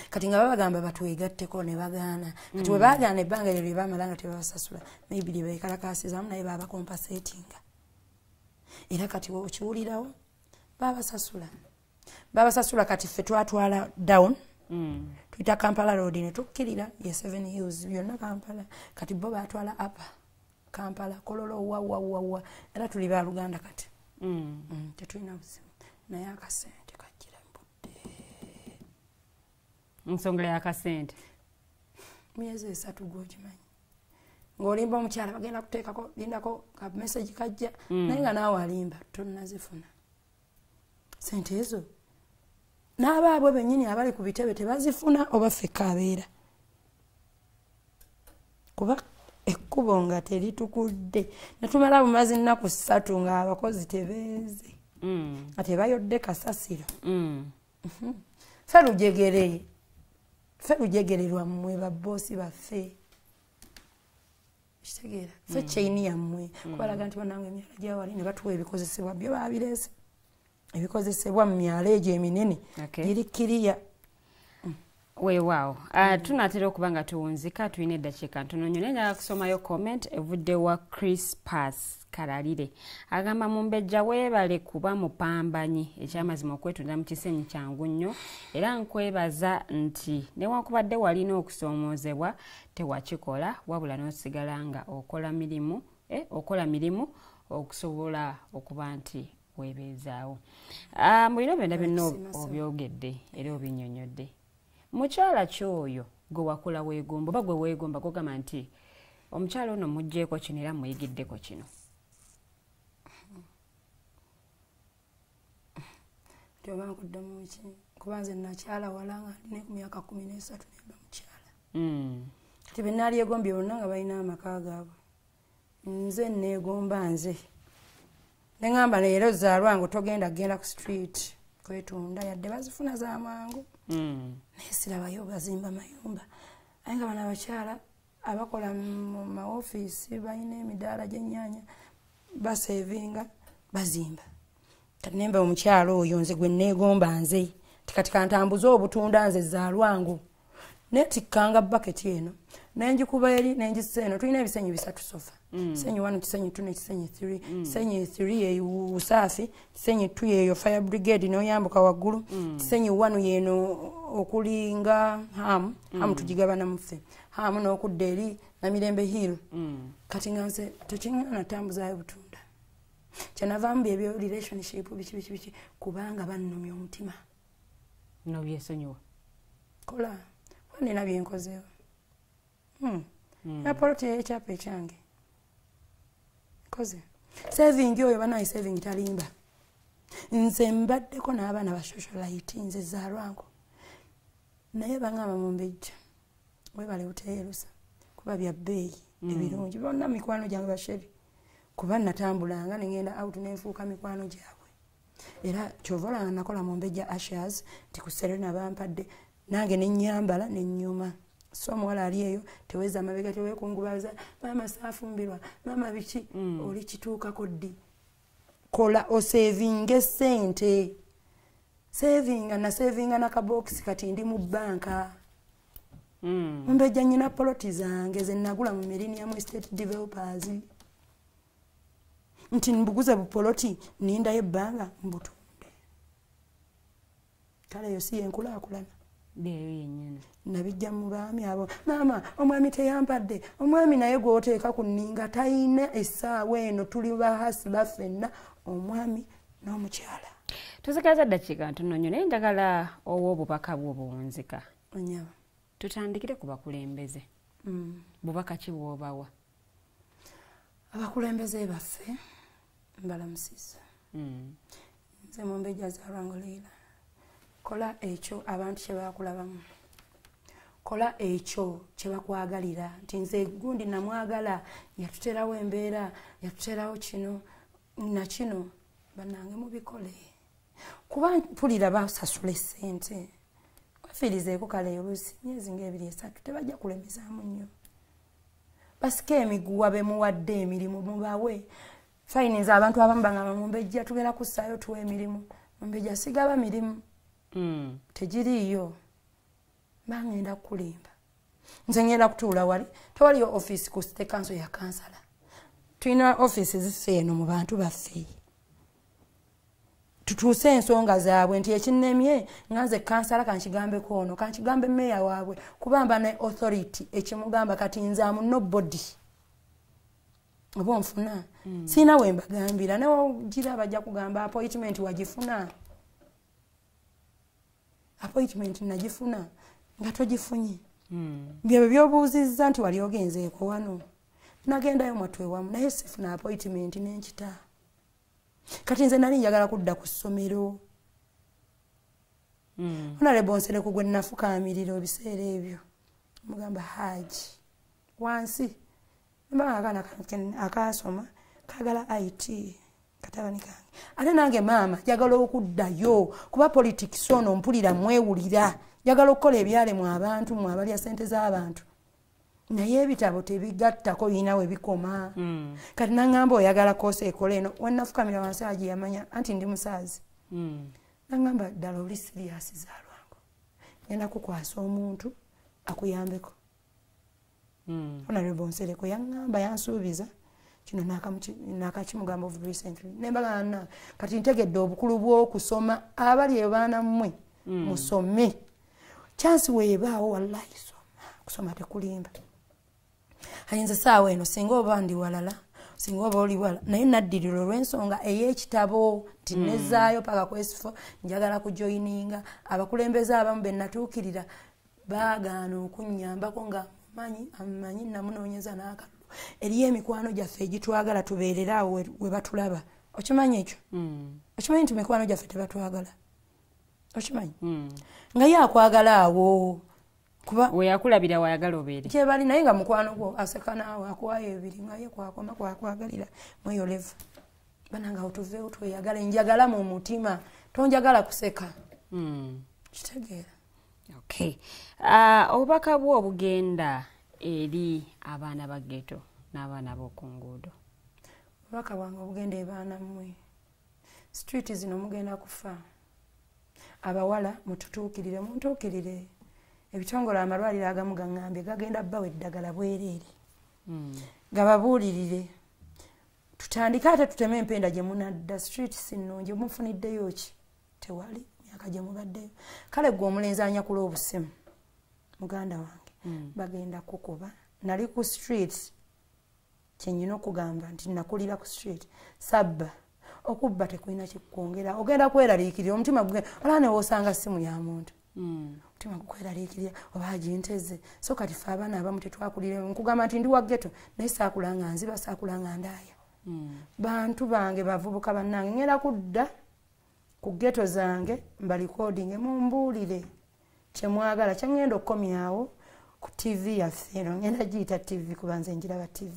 kati nga babagamba batwegatteko ne bagaana kati bwe baagaana ebbanga eryo lye baamala nga tebabasasula maybe lye beekalakaasizamu naye baabakompasetinga era kati okiwulirawo babasasula kati ffe twatwala down tuyita Kampala road ne tukkirira ye 7 Hills byonna Kampala kati bo baatwala apa Kampala kololo wa era tuli ba Luganda kati tetulina buzibu naye akasente kajjira mbudde nsonga y'akasente myezi 3 gwokimanyi ng'olimba omukyala bagenda kuteekako lindako ka message kajja naye nga naawe alimba tonnazifuna sente ezo n'abaabwe bennyini abali ku bitebe tebazifuna oba ffekka abeera kuba ekkubo nga teritukudde netumala bumazi nnaku 3 nga abakozi tebeeze ate bayodde kasasiro ffe lujegererwa mmwe babboosi baffe kitegeera ffe kyeyini yammwe kubalaga nti banange emyala gyawali ne batuwa ebikozesebwa byo babireese ebikozesebwa mu myalo egyo eminene giri kiriya weewaawo tunatera okuba nga tuwunzika tulina eddakiika ntono nnyo naye njagala kusomayo comment evudde wa Crispas Kalalire agamba Mumbejja weebale kuba mupambanyi ekyamazima okwetunda mu kisenyi kyangu nnyo era nkwebaza nti newankubadde walina okusoomoozebwa tewakikola wabula n'osigala nga okola mirimu okusobola okuba nti weebeezaawo. Mu bino byonna byonna obyogedde era obinnyonnyodde mukyala kyoyo gwe wakula weegomba oba gwe weegomba gogamba nti omukyala ono mugjeeko kino era muyigiddeko kino tyoba nkuddamu ki kuba nze nakyala wala nga ndina ku myaka 13 nemba mukyala kati be naalyegombye bonna nga balina amaka gaabwe nze neegomba nze neŋŋamba leero zaalwangu togenda genda ku street kwetunda yadde bazifuna za mangu naye sirabayo bazimba mayumba aye nga bano abakyala abakola mu maofiisi balina emidaala gy'ennyaanya basevinga bazimba kati nemba omukyala oyo nze gwe neegomba nze tikati kantambuze obutunda nze zaalwangu netikkanga baketi eno nenjikuba eri nenjisa eno tulina ebisenyi 3 sofa kisenyi 1 kisenyi 2 kisenyi 3 kisenyi 3 yeyo usaafi kisenyi 2 yeyo fire brigade noyambuka waggulu kisenyi 1 yeno okulinga hamu tugigabana muffe hamu n'okudda eri Namirembe Hill kati nga nze tekiŋŋaana tambuzayo butunda kyenavaamu byebyo relationship biki kubanga bannomya omutima nobyesonyiwa kola nina byenkozeewo napoloti ekyapa ekyange koze saving oyo banayi saving talimba nze mbaddeko n'abaana ba socialite nze zaalwangu naye baŋŋamba Mumbejja webale buteerusa kuba bya bbeeyi ebirungi bonna mikwano gyange basheri kuba natambulanga nengenda out nenfuuka mikwano gyabwe era kyovolanga nakola Mumbejja Ashers nti ku Serena bampadde nange nenyambala nenyuma so omuwala ali eyo teweza amabega tewekungubaza maama saafumbirwa maama biki oli kituukako ddi kola osevinge sente savinga nakabokisi kati ndi mu banka Mumbejja nyina poloti zange ze nagula mu Millennium Estate Developers nti mbuguza bupoloti nindayo ebbanga mbutunde kale yo si yenkulaakulana nabijja mu baami abo maama omwami teyampadde omwami naye gw'oteeka ku nninga talina essaawa eno tuli bahasula ffenna omwami n'omukyala tuzikaza ddakiika ntono nnyo naye njagala obubaka bw'obuwunzika onyaba tutandikire ku bakulembeze bubaka ki bw'obawa abakulembeze baffe mbalamusiza nze Mumbejja zaalwangu Leila kola ekyo abantu kye bakulabamu kola ekyo kye bakwagalira nti nze gundi namwagala yatuterawo embeera yatuterawo kino na kino bannange mubikole kuba mpulira basasula essente wafirizeeko kale oluusi myezi nga 2-3 tebajja kulemezaamu nnyo basika emiguwa bemuwadde emirimu mubawe fayiniza abantu abamu bangamba Mumbejja tugenda kussaayo tuwa emirimu Mumbejja sigaba mirimu tegiriiyo bangenda kulimba nze ngenda kutuula wali tewaliyo office ku state council ya kansala tulina office ziffe eno mu bantu baffe tutuuse ensonga zaabwe nti ekinnemye nganze kansala kankigambeko ono kankigambe meya waabwe kubamba ne authority ekimugamba kati nzaamu nobody oba nfuna siina we mbagambira newagira bajja kugamba appointment wagifuna appointment nagifuna nga togifunye byebyo byobuuzizza nti wali ogenzeeko wano nagendayo mwatwe wamu naye sifuna appointment n'enkita kati nze nali njagala kudda ku ssomero Honorable Nsereko gwe nnafukamirira ebiseera ebyo mugamba Haji wansi mbanga akasoma kagala IT katabani kange ate nange maama njagala okuddayo kuba politics ono mpulira mwewulira njagala okukola ebyale mu abantu mu abalya sente z'abantu naye ebitabo tebigattako yina we bikoma kati nangamba oyagala koose ekole eno wennafukamira wansi Haji yamanya anti ndi musaazi nangamba ddala oli siriasi zaalwango ngenda kukwasa omuntu akuyambeko Honorable Nsereko yaŋŋamba yansuubiza kino nakakimugamba of recently nembagana kati ntegedde obukulu bw'okusoma abali abaana mmwe musome chance weebaawo wallahi kusoma tekulimba ayinza saawa eno singa oba ndi walala singa oba oli wala naye naddiriro olw'ensonga ey'ekitabo nti nezaayo paka kwesifo njagala kujoyininga abakulembeze abamu be natuukirira baagaana okunnyambako nga amanyi namunoonyeza n'akaddu eriyo emikwano gyaffe egitwagala tubeerere awo we batulaba okimanyi ekyo okimanyi nti mikwano gyaffe tebatwagala okimanyi nga ye akwagala awo kuba weyakulabira wayagala obeere kyebali naye nga mukwano gwo aseka naawe akuwayo ebiri nga ye kwakoma kwakwagalira mweyo levu bananga otuveewo tweyagala njagala mu mutima tonjagala kuseka kitegeera okay obubaka bwo obugenda eri abaana ba ghetto n'abaana b'oku nguudo obubaka bwange obugenda ebaana mmwe street zino mugenda kufa abawala mututuukirire muntuukirire ebitongole amalwaliro agamu gaŋŋambye gagenda bbawa eddagala bwereere gababuulirire tutandike ate tuteme empenda gye munadda street sinnungi mufuniddeyo ki tewali myaka gye mubaddeyo kale gwe omulenzi anyakula obusimu muganda wange bagenda kukuba nali ku street kyenyina okugamba nti nakulira ku street sabba okubba tekulina kikwongera ogenda kweraliikirira omutima gugenda olaba newoosanga simu ya muntu omutima gukweraliikirira oba aginteze so kati fe abaana abamu tetwakulire nkugamba nti ndi wa ghetto naye saakulanga nziba saakulanga ndaaya bantu bange bavubuka bannange ngenda kudda ku ghetto zange mbalikodinge mumbuulire kyemwagala kyengenda okukomyawo ku TV yaffe eno ngenda giyita TV kuba nze njiraba TV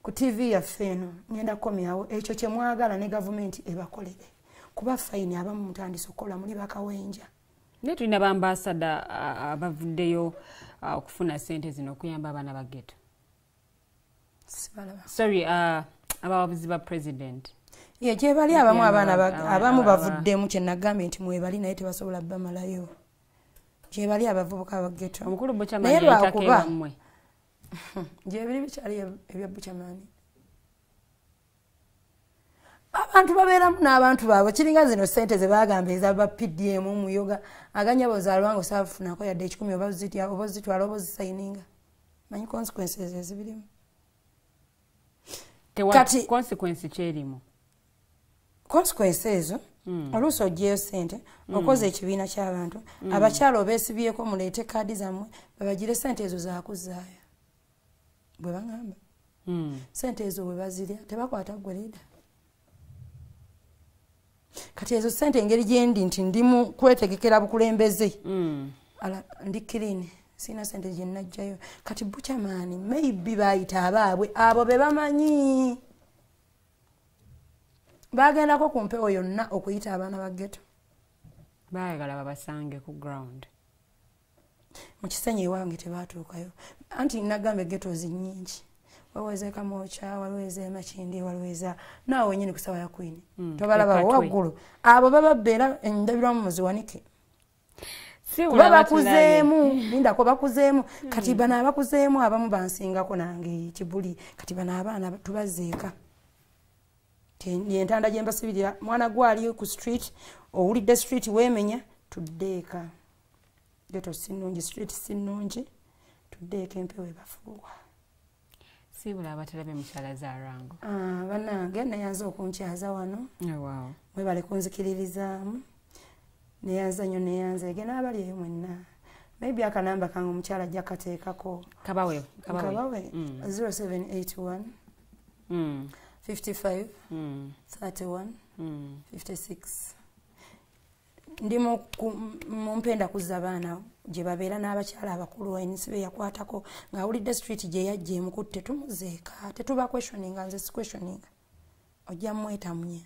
ku TV yaffe eno ngenda kukomyawo ekyo kyemwagala ne gavumenti ebakolere kuba fayini abamu mutandise okukola muli bakawenja naye tulina bambasada abavuddeyo okufuna sente zino okuyamba abaana ba ghetto sorry abawabuzi ba president ye gyebali abamu abaana abamu bavuddemu kyenagambye nti mwebali naye tebasobola bamalayo gyebali abavubuka ba ghetto omukulu bukyamaani yatakeera mmwe gyebiri bikyali ebya bukyamaani abantu babeeramu n'abantu baabwe kiringa zino sente ze bagamba ezaba PDM mu yoga aganyabo zaalwango saafunako yadde 10 oba zitwala oba zisayininga manyi consequences ezibirimu kati consequence kyerimu consequences ezo oluusi oggyeyo sente okoze ekibiina ky'abantu abakyala obeesibyeko muleete kaadi zammwe babagire sente ezo zakuzaayo bwe bagamba sente ezo bwe bazirya tebakwata gwereda kati ezo sente engeri gyendi nti ndimu kwetegekera bukulembeze ndi kirine sina sente gye najjayo kati buchamaani maybe bayita abaabwe abo be bamanyi bagendako ku mpewo yonna okuyita abaana ba ghetto baagala babasange ku ground mu kisenyi ewange tebaatuukayo anti nagambe ghetto zinnyingi waliwo Kamoocha waliwo Makindi waliwo naawe nyini kusawa ya Queen tobalaba waggulu abo baba beera endabirwamu muziwanike kuba bakuzeemu lindako bakuzeemu kati bano abakuzeemu abamu bansingako nange Kibuli kati bano abaana tubazeeka yentanda gye mbasibirira mwana gwali ku street owulidde street weemenya tuddeeka ghetto sinungi street sinungi tuddeeka empewo ebafuuwa sibula abatalabe mukyala za Lwango bannange nayanza okunkyaza wano mwebale kunzikiririzaamu neyanza nnyo neyanza ege n'abali eyo mwenna maybe akanamba kange omukyala ajja kateekako kabawe 0781 55 31 56 ndi mumpenda kuzza baana gye babeera n'abakyala abakulu ensibe yakwatako ng'awulidde street gye yajja emukutte tumuzeeka tetuba questioninga nze si questioninga ojja mwetamye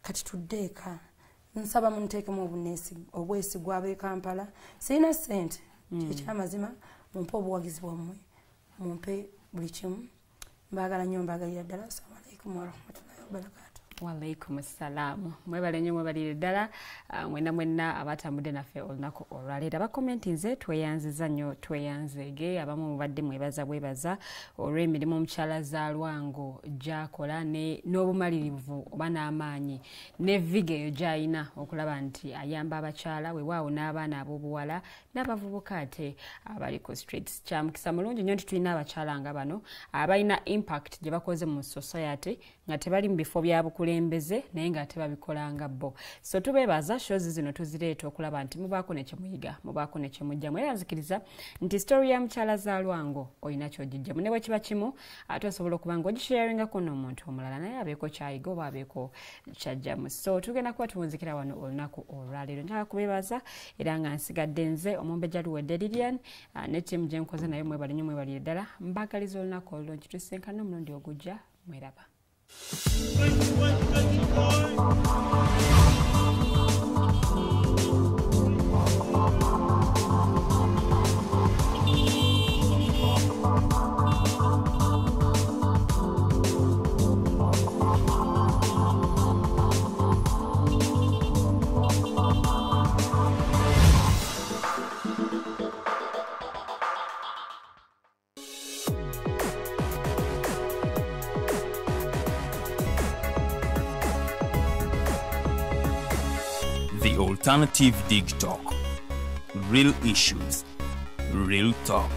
kati tuddeeka nsaba munteekemu obwesigwa ab'e Kampala sirina ssente ekyamazima mumpe obuwagizi bwammwe mumpe buli kimu mbaagala nnyo mbaagalira ddala assalamu alaikum warahmatullahi wabarakatu Walaikum assalam. Mwebale nnyo mwebalire ddala mwenna abatambudde naffe olunaku olwaleero abakomenti nze tweyanziza nnyo tweyanzege abamu mubadde mwebaza olw'emirimu omukyala za Lwango gy'akola n'obumalirivu oba n'amaanyi ne viga eyo gy'alina okulaba nti ayamba abakyala weewaawo n'abaana ab'obuwala n'abavubuka ate abali ku streets. Kya mukisa mulungi nnyo nti tulina abakyala nga bano abalina impact gye bakoze mu society nga tebali mu bifo bya bukulembeze naye nga tebabikolanga bo. So tubeebaza shows zino tuzireeta okulaba nti mubaako ne kyemuyiga mubaako ne kyemujja mweyanzikiriza nti story ya mukyala za Lwango olina ky'ogijjamu ne bwe kiba kimu ate osobola okuba ng'ogisharingako n'omuntu omulala naye abeeko kyayiga oba abeeko kyajjamu. So tugenda kuba tuwunzikira wano olunaku olwaleero njagala kubeebaza era nga nsigadde nze Omumbejja Luwedde Lilian ne ttiimu gye nkoze naye mwebale nnyo mwebalire ddala mbagaliza olunaku olulungi tusenkana omulundi ogujja mweraba. The Alternative Dig Talk. Real issues, real talk.